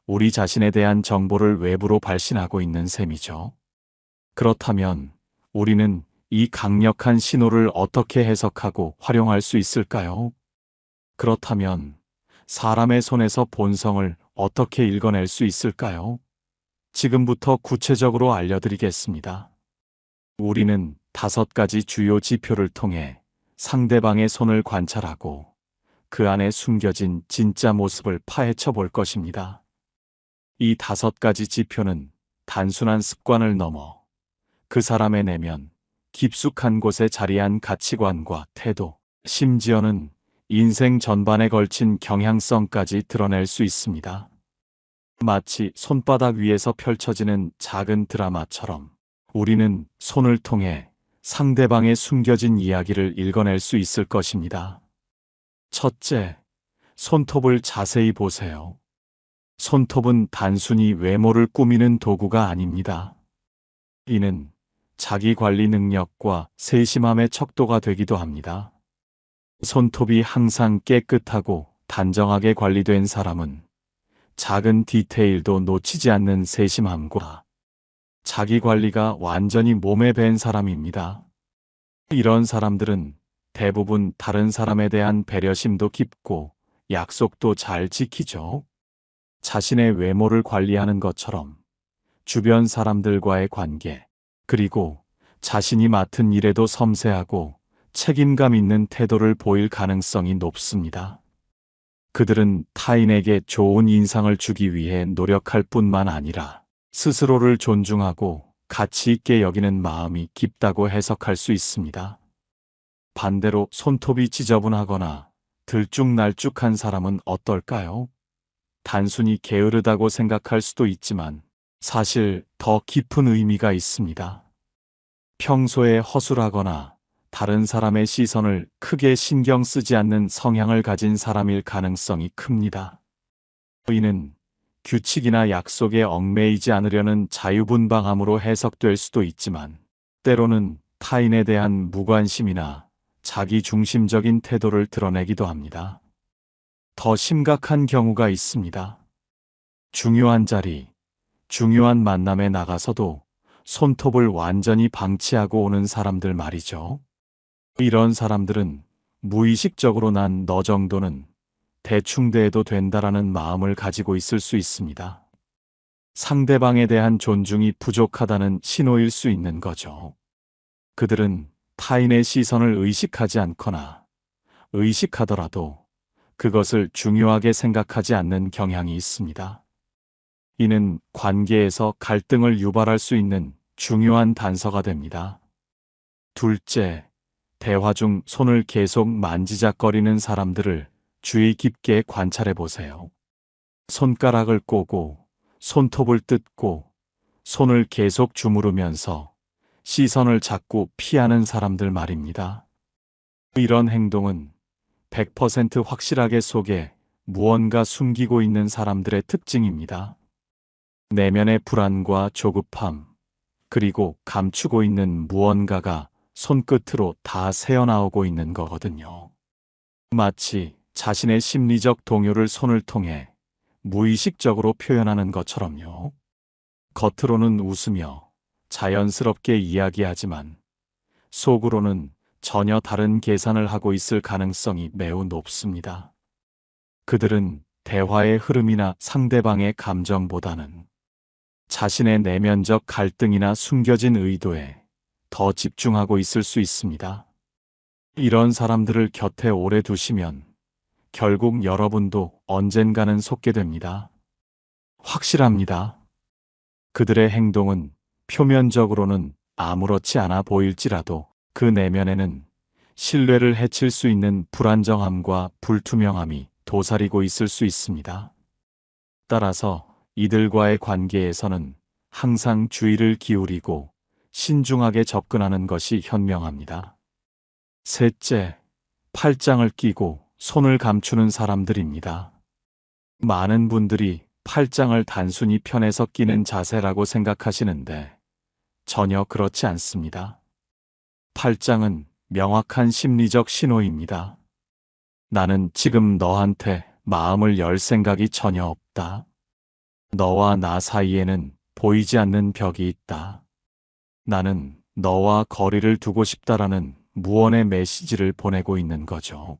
우리 자신에 대한 정보를 외부로 발신하고 있는 셈이죠. 그렇다면 우리는 이 강력한 신호를 어떻게 해석하고 활용할 수 있을까요? 그렇다면 사람의 손에서 본성을 어떻게 읽어낼 수 있을까요? 지금부터 구체적으로 알려드리겠습니다. 우리는 5가지 주요 지표를 통해 상대방의 손을 관찰하고 그 안에 숨겨진 진짜 모습을 파헤쳐 볼 것입니다. 이 5가지 지표는 단순한 습관을 넘어 그 사람의 내면, 깊숙한 곳에 자리한 가치관과 태도, 심지어는 인생 전반에 걸친 경향성까지 드러낼 수 있습니다. 마치 손바닥 위에서 펼쳐지는 작은 드라마처럼 우리는 손을 통해 상대방의 숨겨진 이야기를 읽어낼 수 있을 것입니다. 첫째, 손톱을 자세히 보세요. 손톱은 단순히 외모를 꾸미는 도구가 아닙니다. 이는 자기 관리 능력과 세심함의 척도가 되기도 합니다. 손톱이 항상 깨끗하고 단정하게 관리된 사람은 작은 디테일도 놓치지 않는 세심함과 자기 관리가 완전히 몸에 밴 사람입니다. 이런 사람들은 대부분 다른 사람에 대한 배려심도 깊고 약속도 잘 지키죠. 자신의 외모를 관리하는 것처럼 주변 사람들과의 관계, 그리고 자신이 맡은 일에도 섬세하고 책임감 있는 태도를 보일 가능성이 높습니다. 그들은 타인에게 좋은 인상을 주기 위해 노력할 뿐만 아니라 스스로를 존중하고 가치 있게 여기는 마음이 깊다고 해석할 수 있습니다. 반대로 손톱이 지저분하거나 들쭉날쭉한 사람은 어떨까요? 단순히 게으르다고 생각할 수도 있지만 사실 더 깊은 의미가 있습니다. 평소에 허술하거나 다른 사람의 시선을 크게 신경 쓰지 않는 성향을 가진 사람일 가능성이 큽니다. 이는 규칙이나 약속에 얽매이지 않으려는 자유분방함으로 해석될 수도 있지만 때로는 타인에 대한 무관심이나 자기중심적인 태도를 드러내기도 합니다. 더 심각한 경우가 있습니다. 중요한 자리, 중요한 만남에 나가서도 손톱을 완전히 방치하고 오는 사람들 말이죠. 이런 사람들은 무의식적으로 난 너 정도는 대충 대해도 된다라는 마음을 가지고 있을 수 있습니다. 상대방에 대한 존중이 부족하다는 신호일 수 있는 거죠. 그들은 타인의 시선을 의식하지 않거나 의식하더라도 그것을 중요하게 생각하지 않는 경향이 있습니다. 이는 관계에서 갈등을 유발할 수 있는 중요한 단서가 됩니다. 둘째, 대화 중 손을 계속 만지작거리는 사람들을 주의 깊게 관찰해 보세요. 손가락을 꼬고 손톱을 뜯고 손을 계속 주무르면서 시선을 자꾸 피하는 사람들 말입니다. 이런 행동은 100% 확실하게 속에 무언가 숨기고 있는 사람들의 특징입니다. 내면의 불안과 조급함, 그리고 감추고 있는 무언가가 손끝으로 다 새어나오고 있는 거거든요. 마치 자신의 심리적 동요를 손을 통해 무의식적으로 표현하는 것처럼요. 겉으로는 웃으며 자연스럽게 이야기하지만 속으로는 전혀 다른 계산을 하고 있을 가능성이 매우 높습니다. 그들은 대화의 흐름이나 상대방의 감정보다는 자신의 내면적 갈등이나 숨겨진 의도에 더 집중하고 있을 수 있습니다. 이런 사람들을 곁에 오래 두시면 결국 여러분도 언젠가는 속게 됩니다. 확실합니다. 그들의 행동은 표면적으로는 아무렇지 않아 보일지라도 그 내면에는 신뢰를 해칠 수 있는 불안정함과 불투명함이 도사리고 있을 수 있습니다. 따라서 이들과의 관계에서는 항상 주의를 기울이고 신중하게 접근하는 것이 현명합니다. 셋째, 팔짱을 끼고 손을 감추는 사람들입니다. 많은 분들이 팔짱을 단순히 편해서 끼는 자세라고 생각하시는데 전혀 그렇지 않습니다. 팔짱은 명확한 심리적 신호입니다. 나는 지금 너한테 마음을 열 생각이 전혀 없다. 너와 나 사이에는 보이지 않는 벽이 있다. 나는 너와 거리를 두고 싶다라는 무언의 메시지를 보내고 있는 거죠.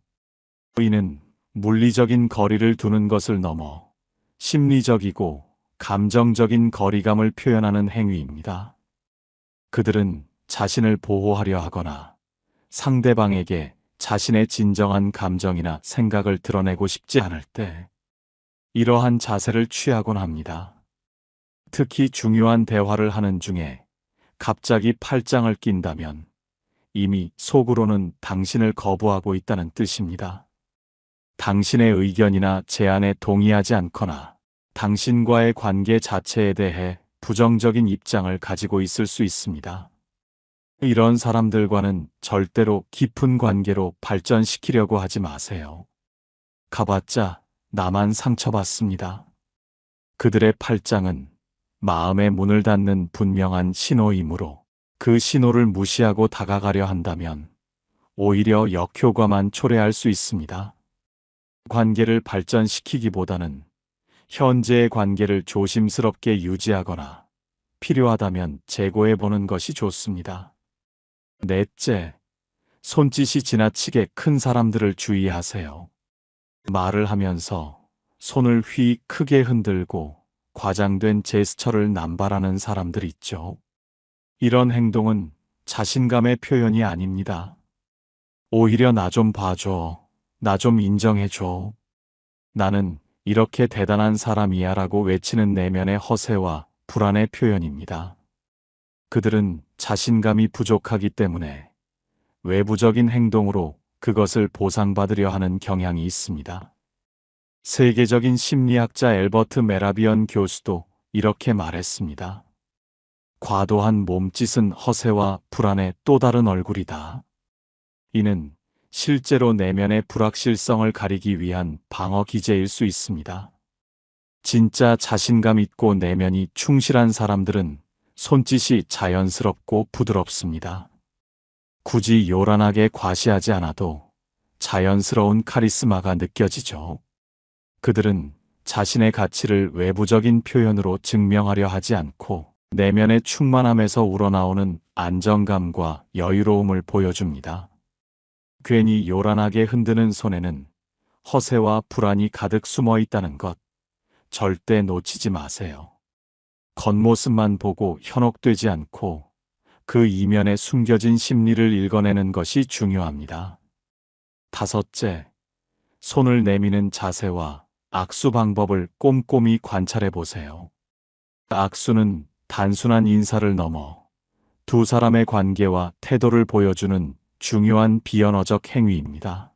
이는 물리적인 거리를 두는 것을 넘어 심리적이고 감정적인 거리감을 표현하는 행위입니다. 그들은 자신을 보호하려 하거나 상대방에게 자신의 진정한 감정이나 생각을 드러내고 싶지 않을 때 이러한 자세를 취하곤 합니다. 특히 중요한 대화를 하는 중에 갑자기 팔짱을 낀다면 이미 속으로는 당신을 거부하고 있다는 뜻입니다. 당신의 의견이나 제안에 동의하지 않거나 당신과의 관계 자체에 대해 부정적인 입장을 가지고 있을 수 있습니다. 이런 사람들과는 절대로 깊은 관계로 발전시키려고 하지 마세요. 가봤자 나만 상처받습니다. 그들의 팔짱은 마음의 문을 닫는 분명한 신호이므로 그 신호를 무시하고 다가가려 한다면 오히려 역효과만 초래할 수 있습니다. 관계를 발전시키기보다는 현재의 관계를 조심스럽게 유지하거나 필요하다면 재고해보는 것이 좋습니다. 넷째, 손짓이 지나치게 큰 사람들을 주의하세요. 말을 하면서 손을 휘 크게 흔들고 과장된 제스처를 남발하는 사람들 있죠. 이런 행동은 자신감의 표현이 아닙니다. 오히려 나 좀 봐줘, 나 좀 인정해줘, 나는 이렇게 대단한 사람이야 라고 외치는 내면의 허세와 불안의 표현입니다. 그들은 자신감이 부족하기 때문에 외부적인 행동으로 그것을 보상받으려 하는 경향이 있습니다. 세계적인 심리학자 엘버트 메라비언 교수도 이렇게 말했습니다. 과도한 몸짓은 허세와 불안의 또 다른 얼굴이다. 이는 실제로 내면의 불확실성을 가리기 위한 방어 기제일 수 있습니다. 진짜 자신감 있고 내면이 충실한 사람들은 손짓이 자연스럽고 부드럽습니다. 굳이 요란하게 과시하지 않아도 자연스러운 카리스마가 느껴지죠. 그들은 자신의 가치를 외부적인 표현으로 증명하려 하지 않고 내면의 충만함에서 우러나오는 안정감과 여유로움을 보여줍니다. 괜히 요란하게 흔드는 손에는 허세와 불안이 가득 숨어 있다는 것 절대 놓치지 마세요. 겉모습만 보고 현혹되지 않고 그 이면에 숨겨진 심리를 읽어내는 것이 중요합니다. 다섯째, 손을 내미는 자세와 악수 방법을 꼼꼼히 관찰해 보세요. 악수는 단순한 인사를 넘어 두 사람의 관계와 태도를 보여주는 중요한 비언어적 행위입니다.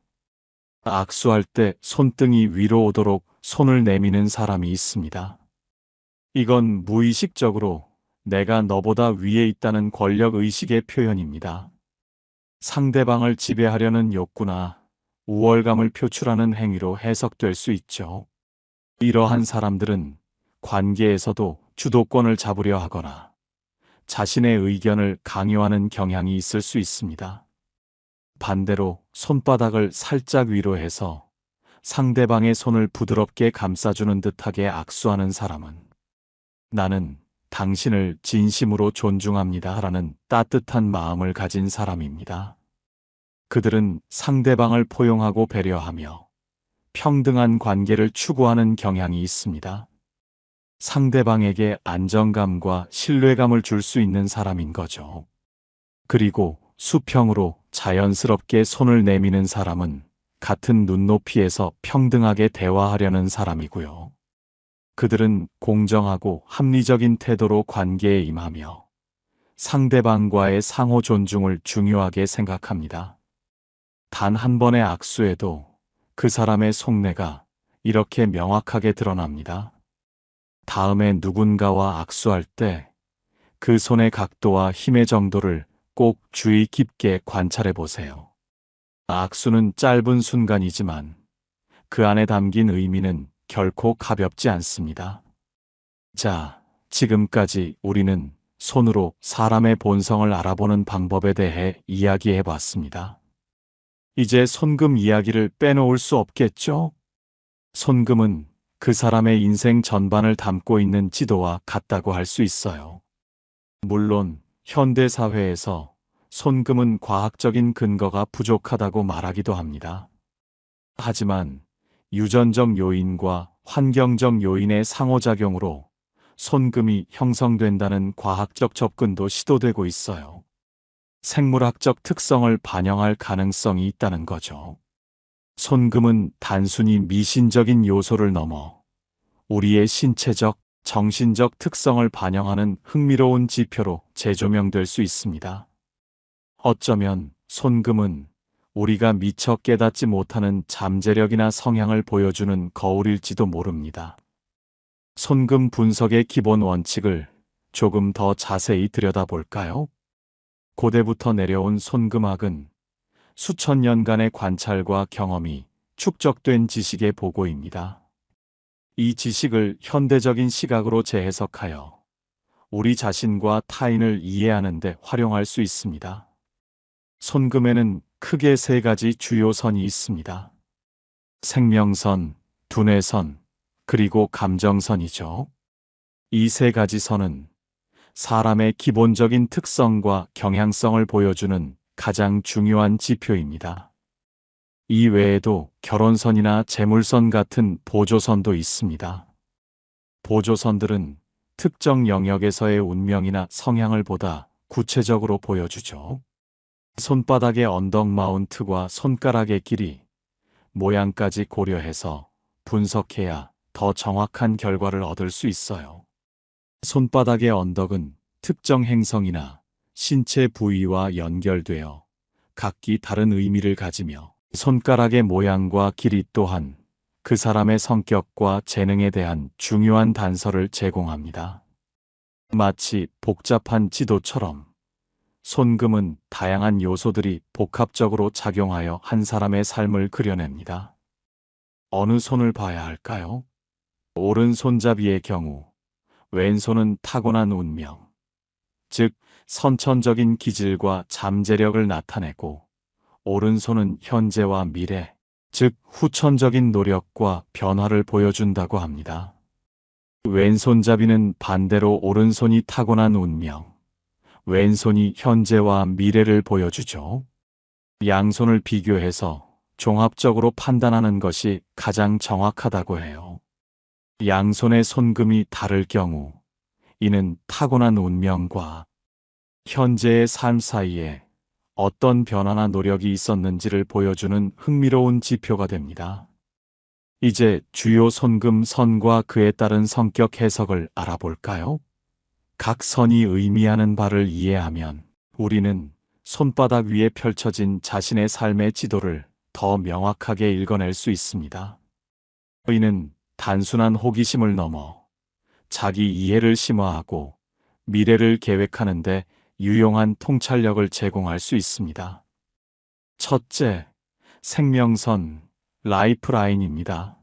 악수할 때 손등이 위로 오도록 손을 내미는 사람이 있습니다. 이건 무의식적으로 내가 너보다 위에 있다는 권력 의식의 표현입니다. 상대방을 지배하려는 욕구나 우월감을 표출하는 행위로 해석될 수 있죠. 이러한 사람들은 관계에서도 주도권을 잡으려 하거나 자신의 의견을 강요하는 경향이 있을 수 있습니다. 반대로 손바닥을 살짝 위로 해서 상대방의 손을 부드럽게 감싸주는 듯하게 악수하는 사람은 나는 당신을 진심으로 존중합니다 라는 따뜻한 마음을 가진 사람입니다. 그들은 상대방을 포용하고 배려하며 평등한 관계를 추구하는 경향이 있습니다. 상대방에게 안정감과 신뢰감을 줄 수 있는 사람인 거죠. 그리고 수평으로 자연스럽게 손을 내미는 사람은 같은 눈높이에서 평등하게 대화하려는 사람이고요. 그들은 공정하고 합리적인 태도로 관계에 임하며 상대방과의 상호 존중을 중요하게 생각합니다. 단 한 번의 악수에도 그 사람의 속내가 이렇게 명확하게 드러납니다. 다음에 누군가와 악수할 때 그 손의 각도와 힘의 정도를 꼭 주의 깊게 관찰해 보세요. 악수는 짧은 순간이지만 그 안에 담긴 의미는 결코 가볍지 않습니다. 자, 지금까지 우리는 손으로 사람의 본성을 알아보는 방법에 대해 이야기해 봤습니다. 이제 손금 이야기를 빼놓을 수 없겠죠? 손금은 그 사람의 인생 전반을 담고 있는 지도와 같다고 할 수 있어요. 물론 현대 사회에서 손금은 과학적인 근거가 부족하다고 말하기도 합니다. 하지만 유전적 요인과 환경적 요인의 상호작용으로 손금이 형성된다는 과학적 접근도 시도되고 있어요. 생물학적 특성을 반영할 가능성이 있다는 거죠. 손금은 단순히 미신적인 요소를 넘어 우리의 신체적, 정신적 특성을 반영하는 흥미로운 지표로 재조명될 수 있습니다. 어쩌면 손금은 우리가 미처 깨닫지 못하는 잠재력이나 성향을 보여주는 거울일지도 모릅니다. 손금 분석의 기본 원칙을 조금 더 자세히 들여다볼까요? 고대부터 내려온 손금학은 수천 년간의 관찰과 경험이 축적된 지식의 보고입니다. 이 지식을 현대적인 시각으로 재해석하여 우리 자신과 타인을 이해하는 데 활용할 수 있습니다. 손금에는 크게 세 가지 주요 선이 있습니다. 생명선, 두뇌선, 그리고 감정선이죠. 이 세 가지 선은 사람의 기본적인 특성과 경향성을 보여주는 가장 중요한 지표입니다. 이 외에도 결혼선이나 재물선 같은 보조선도 있습니다. 보조선들은 특정 영역에서의 운명이나 성향을 보다 구체적으로 보여주죠. 손바닥의 언덕 마운트와 손가락의 길이, 모양까지 고려해서 분석해야 더 정확한 결과를 얻을 수 있어요. 손바닥의 언덕은 특정 행성이나 신체 부위와 연결되어 각기 다른 의미를 가지며 손가락의 모양과 길이 또한 그 사람의 성격과 재능에 대한 중요한 단서를 제공합니다. 마치 복잡한 지도처럼 손금은 다양한 요소들이 복합적으로 작용하여 한 사람의 삶을 그려냅니다. 어느 손을 봐야 할까요? 오른손잡이의 경우 왼손은 타고난 운명, 즉 선천적인 기질과 잠재력을 나타내고, 오른손은 현재와 미래, 즉 후천적인 노력과 변화를 보여준다고 합니다. 왼손잡이는 반대로 오른손이 타고난 운명, 왼손이 현재와 미래를 보여주죠. 양손을 비교해서 종합적으로 판단하는 것이 가장 정확하다고 해요. 양손의 손금이 다를 경우 이는 타고난 운명과 현재의 삶 사이에 어떤 변화나 노력이 있었는지를 보여주는 흥미로운 지표가 됩니다. 이제 주요 손금 선과 그에 따른 성격 해석을 알아볼까요? 각 선이 의미하는 바를 이해하면 우리는 손바닥 위에 펼쳐진 자신의 삶의 지도를 더 명확하게 읽어낼 수 있습니다. 이는 단순한 호기심을 넘어 자기 이해를 심화하고 미래를 계획하는 데 유용한 통찰력을 제공할 수 있습니다. 첫째, 생명선, 라이프라인입니다.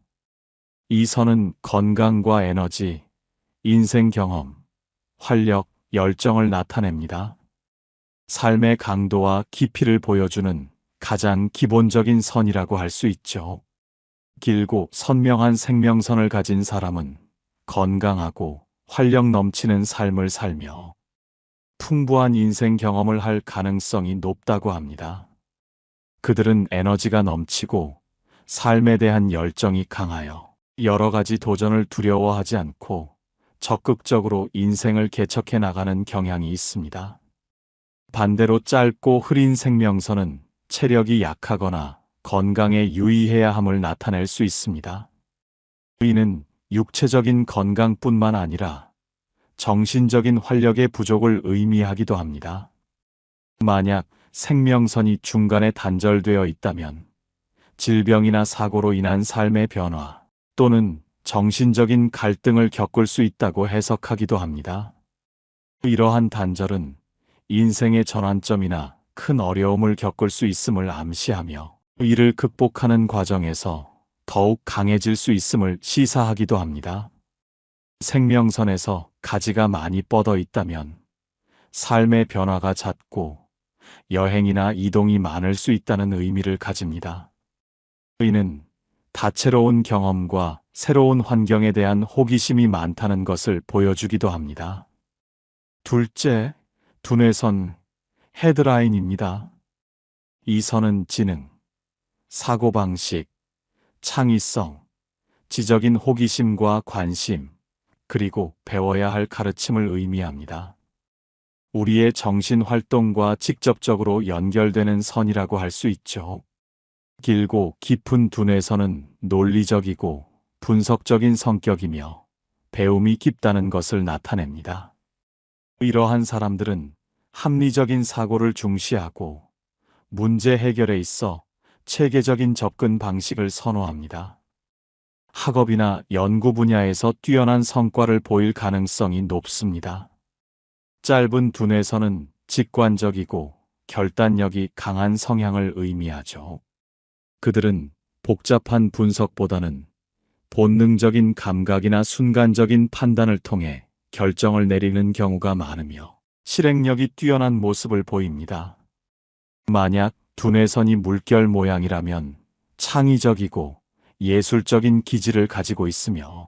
이 선은 건강과 에너지, 인생 경험, 활력, 열정을 나타냅니다. 삶의 강도와 깊이를 보여주는 가장 기본적인 선이라고 할 수 있죠. 길고 선명한 생명선을 가진 사람은 건강하고 활력 넘치는 삶을 살며 풍부한 인생 경험을 할 가능성이 높다고 합니다. 그들은 에너지가 넘치고 삶에 대한 열정이 강하여 여러 가지 도전을 두려워하지 않고 적극적으로 인생을 개척해 나가는 경향이 있습니다. 반대로 짧고 흐린 생명선은 체력이 약하거나 건강에 유의해야 함을 나타낼 수 있습니다. 이는 육체적인 건강뿐만 아니라 정신적인 활력의 부족을 의미하기도 합니다. 만약 생명선이 중간에 단절되어 있다면 질병이나 사고로 인한 삶의 변화 또는 정신적인 갈등을 겪을 수 있다고 해석하기도 합니다. 이러한 단절은 인생의 전환점이나 큰 어려움을 겪을 수 있음을 암시하며 이를 극복하는 과정에서 더욱 강해질 수 있음을 시사하기도 합니다. 생명선에서 가지가 많이 뻗어 있다면 삶의 변화가 잦고 여행이나 이동이 많을 수 있다는 의미를 가집니다. 이는 다채로운 경험과 새로운 환경에 대한 호기심이 많다는 것을 보여주기도 합니다. 둘째, 두뇌선, 헤드라인입니다. 이 선은 지능, 사고방식, 창의성, 지적인 호기심과 관심, 그리고 배워야 할 가르침을 의미합니다. 우리의 정신 활동과 직접적으로 연결되는 선이라고 할 수 있죠. 길고 깊은 두뇌선은 논리적이고 분석적인 성격이며 배움이 깊다는 것을 나타냅니다. 이러한 사람들은 합리적인 사고를 중시하고 문제 해결에 있어 체계적인 접근 방식을 선호합니다. 학업이나 연구 분야에서 뛰어난 성과를 보일 가능성이 높습니다. 짧은 두뇌선은 직관적이고 결단력이 강한 성향을 의미하죠. 그들은 복잡한 분석보다는 본능적인 감각이나 순간적인 판단을 통해 결정을 내리는 경우가 많으며 실행력이 뛰어난 모습을 보입니다. 만약 두뇌선이 물결 모양이라면 창의적이고 예술적인 기질을 가지고 있으며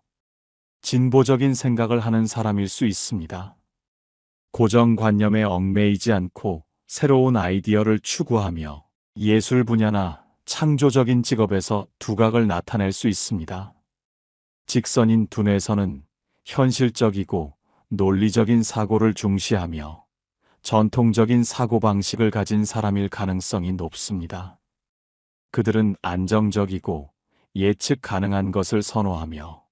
진보적인 생각을 하는 사람일 수 있습니다. 고정관념에 얽매이지 않고 새로운 아이디어를 추구하며 예술 분야나 창조적인 직업에서 두각을 나타낼 수 있습니다. 직선인 두뇌선은 현실적이고 논리적인 사고를 중시하며 전통적인 사고방식을 가진 사람일 가능성이 높습니다. 그들은 안정적이고 예측 가능한 것을 선호하며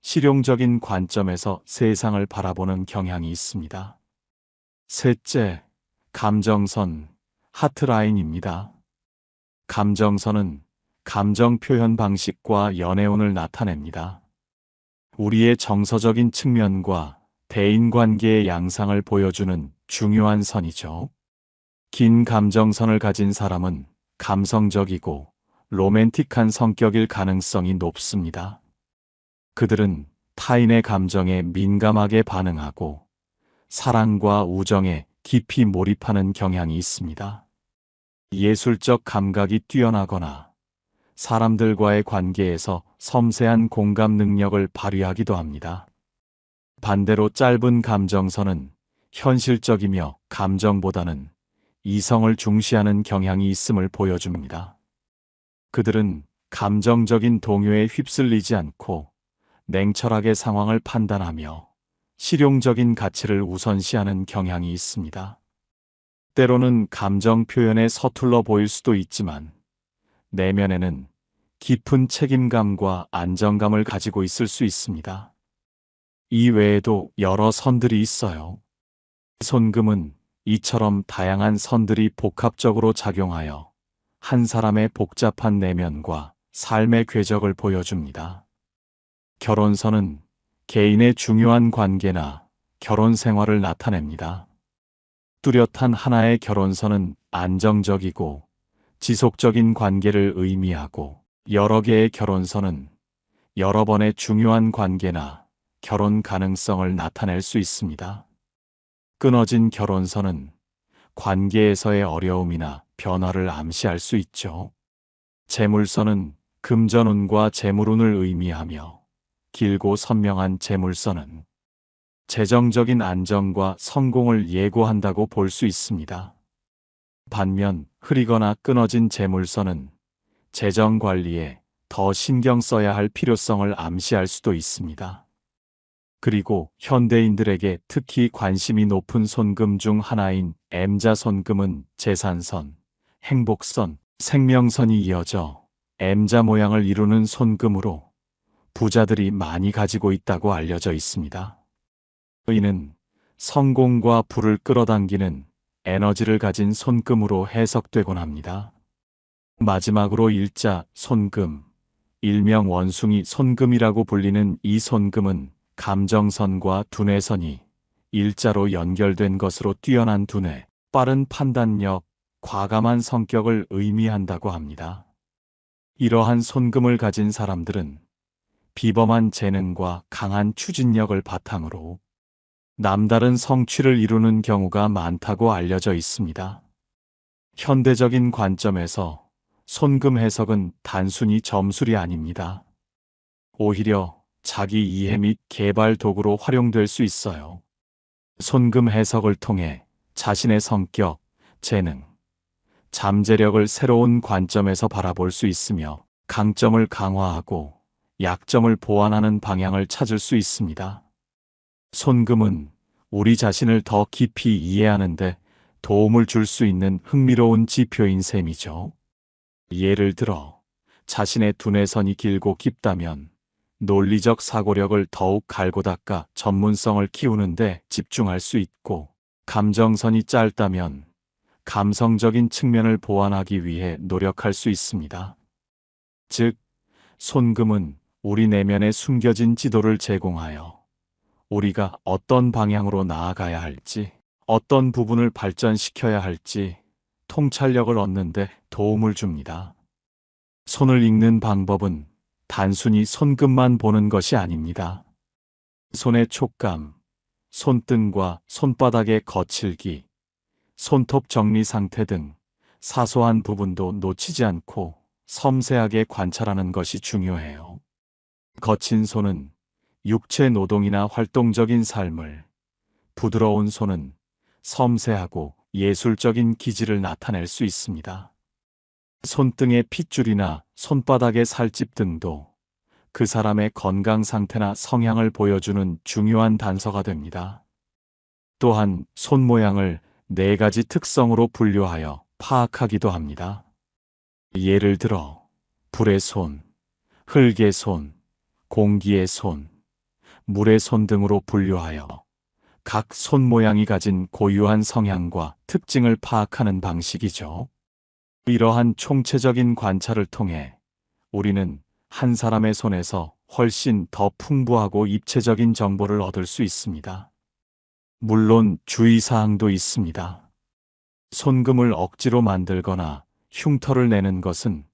실용적인 관점에서 세상을 바라보는 경향이 있습니다. 셋째, 감정선, 하트라인입니다. 감정선은 감정 표현 방식과 연애운을 나타냅니다. 우리의 정서적인 측면과 대인관계의 양상을 보여주는 중요한 선이죠. 긴 감정선을 가진 사람은 감성적이고 로맨틱한 성격일 가능성이 높습니다. 그들은 타인의 감정에 민감하게 반응하고 사랑과 우정에 깊이 몰입하는 경향이 있습니다. 예술적 감각이 뛰어나거나 사람들과의 관계에서 섬세한 공감 능력을 발휘하기도 합니다. 반대로 짧은 감정선은 현실적이며 감정보다는 이성을 중시하는 경향이 있음을 보여줍니다. 그들은 감정적인 동요에 휩쓸리지 않고 냉철하게 상황을 판단하며 실용적인 가치를 우선시하는 경향이 있습니다. 때로는 감정 표현에 서툴러 보일 수도 있지만 내면에는 깊은 책임감과 안정감을 가지고 있을 수 있습니다. 이 외에도 여러 선들이 있어요. 손금은 이처럼 다양한 선들이 복합적으로 작용하여 한 사람의 복잡한 내면과 삶의 궤적을 보여줍니다. 결혼선은 개인의 중요한 관계나 결혼 생활을 나타냅니다. 뚜렷한 하나의 결혼선은 안정적이고 지속적인 관계를 의미하고 여러 개의 결혼선은 여러 번의 중요한 관계나 결혼 가능성을 나타낼 수 있습니다. 끊어진 결혼선은 관계에서의 어려움이나 변화를 암시할 수 있죠. 재물선은 금전운과 재물운을 의미하며 길고 선명한 재물선은 재정적인 안정과 성공을 예고한다고 볼 수 있습니다. 반면 흐리거나 끊어진 재물선은 재정 관리에 더 신경 써야 할 필요성을 암시할 수도 있습니다. 그리고 현대인들에게 특히 관심이 높은 손금 중 하나인 M자 손금은 재산선, 행복선, 생명선이 이어져 M자 모양을 이루는 손금으로 부자들이 많이 가지고 있다고 알려져 있습니다. 이는 성공과 부를 끌어당기는 에너지를 가진 손금으로 해석되곤 합니다. 마지막으로 일자 손금, 일명 원숭이 손금이라고 불리는 이 손금은 감정선과 두뇌선이 일자로 연결된 것으로 뛰어난 두뇌, 빠른 판단력, 과감한 성격을 의미한다고 합니다. 이러한 손금을 가진 사람들은 비범한 재능과 강한 추진력을 바탕으로 남다른 성취를 이루는 경우가 많다고 알려져 있습니다. 현대적인 관점에서 손금 해석은 단순히 점술이 아닙니다. 오히려 자기 이해 및 개발 도구로 활용될 수 있어요. 손금 해석을 통해 자신의 성격, 재능, 잠재력을 새로운 관점에서 바라볼 수 있으며 강점을 강화하고 약점을 보완하는 방향을 찾을 수 있습니다. 손금은 우리 자신을 더 깊이 이해하는데 도움을 줄 수 있는 흥미로운 지표인 셈이죠. 예를 들어 자신의 두뇌선이 길고 깊다면 논리적 사고력을 더욱 갈고 닦아 전문성을 키우는데 집중할 수 있고, 감정선이 짧다면 감성적인 측면을 보완하기 위해 노력할 수 있습니다. 즉, 손금은 우리 내면에 숨겨진 지도를 제공하여 우리가 어떤 방향으로 나아가야 할지, 어떤 부분을 발전시켜야 할지 통찰력을 얻는 데 도움을 줍니다. 손을 읽는 방법은 단순히 손금만 보는 것이 아닙니다. 손의 촉감, 손등과 손바닥의 거칠기, 손톱 정리 상태 등 사소한 부분도 놓치지 않고 섬세하게 관찰하는 것이 중요해요. 거친 손은 육체 노동이나 활동적인 삶을, 부드러운 손은 섬세하고 예술적인 기질을 나타낼 수 있습니다. 손등의 핏줄이나 손바닥의 살집 등도 그 사람의 건강 상태나 성향을 보여주는 중요한 단서가 됩니다. 또한 손 모양을 4가지 특성으로 분류하여 파악하기도 합니다. 예를 들어 불의 손, 흙의 손, 공기의 손, 물의 손 등으로 분류하여 각 손 모양이 가진 고유한 성향과 특징을 파악하는 방식이죠. 이러한 총체적인 관찰을 통해 우리는 한 사람의 손에서 훨씬 더 풍부하고 입체적인 정보를 얻을 수 있습니다. 물론 주의사항도 있습니다. 손금을 억지로 만들거나 흉터를 내는 것은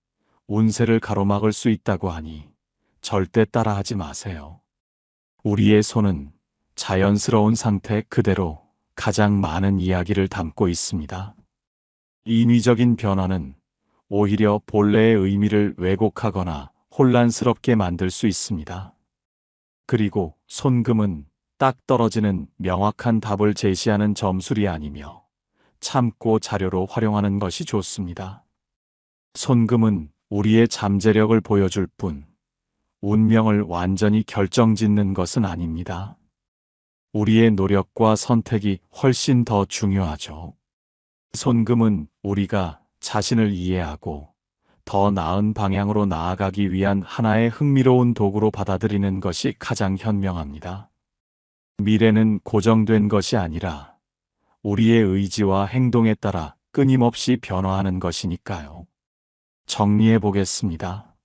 운세를 가로막을 수 있다고 하니 절대 따라하지 마세요. 우리의 손은 자연스러운 상태 그대로 가장 많은 이야기를 담고 있습니다. 인위적인 변화는 오히려 본래의 의미를 왜곡하거나 혼란스럽게 만들 수 있습니다. 그리고 손금은 딱 떨어지는 명확한 답을 제시하는 점술이 아니며 참고 자료로 활용하는 것이 좋습니다. 손금은 우리의 잠재력을 보여줄 뿐 운명을 완전히 결정짓는 것은 아닙니다. 우리의 노력과 선택이 훨씬 더 중요하죠. 손금은 우리가 자신을 이해하고 더 나은 방향으로 나아가기 위한 하나의 흥미로운 도구로 받아들이는 것이 가장 현명합니다. 미래는 고정된 것이 아니라 우리의 의지와 행동에 따라 끊임없이 변화하는 것이니까요. 정리해 보겠습니다.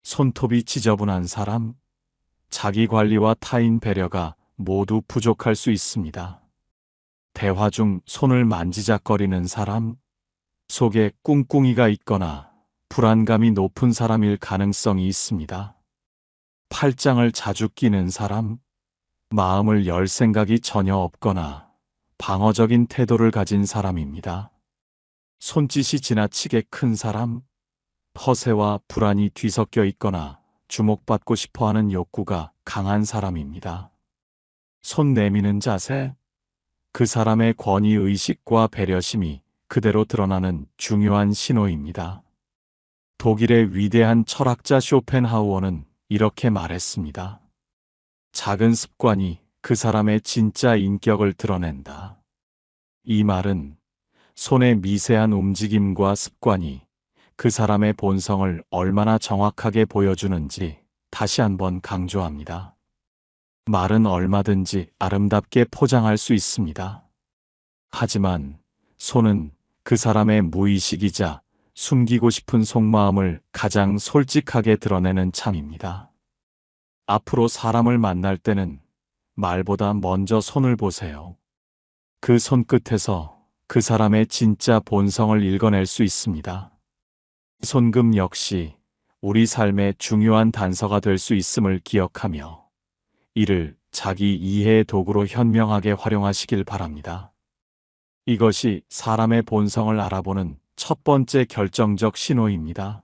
손톱이 지저분한 사람, 자기 관리와 타인 배려가 모두 부족할 수 있습니다. 대화 중 손을 만지작거리는 사람, 속에 꿍꿍이가 있거나 불안감이 높은 사람일 가능성이 있습니다. 팔짱을 자주 끼는 사람, 마음을 열 생각이 전혀 없거나 방어적인 태도를 가진 사람입니다. 손짓이 지나치게 큰 사람, 허세와 불안이 뒤섞여 있거나 주목받고 싶어하는 욕구가 강한 사람입니다. 손 내미는 자세, 그 사람의 권위의식과 배려심이 그대로 드러나는 중요한 신호입니다. 독일의 위대한 철학자 쇼펜하우어는 이렇게 말했습니다. 작은 습관이 그 사람의 진짜 인격을 드러낸다. 이 말은 손의 미세한 움직임과 습관이 그 사람의 본성을 얼마나 정확하게 보여주는지 다시 한번 강조합니다. 말은 얼마든지 아름답게 포장할 수 있습니다. 하지만 손은 그 사람의 무의식이자 숨기고 싶은 속마음을 가장 솔직하게 드러내는 참입니다. 앞으로 사람을 만날 때는 말보다 먼저 손을 보세요. 그 손끝에서 그 사람의 진짜 본성을 읽어낼 수 있습니다. 손금 역시 우리 삶의 중요한 단서가 될 수 있음을 기억하며 이를 자기 이해의 도구로 현명하게 활용하시길 바랍니다. 이것이 사람의 본성을 알아보는 첫 번째 결정적 신호입니다.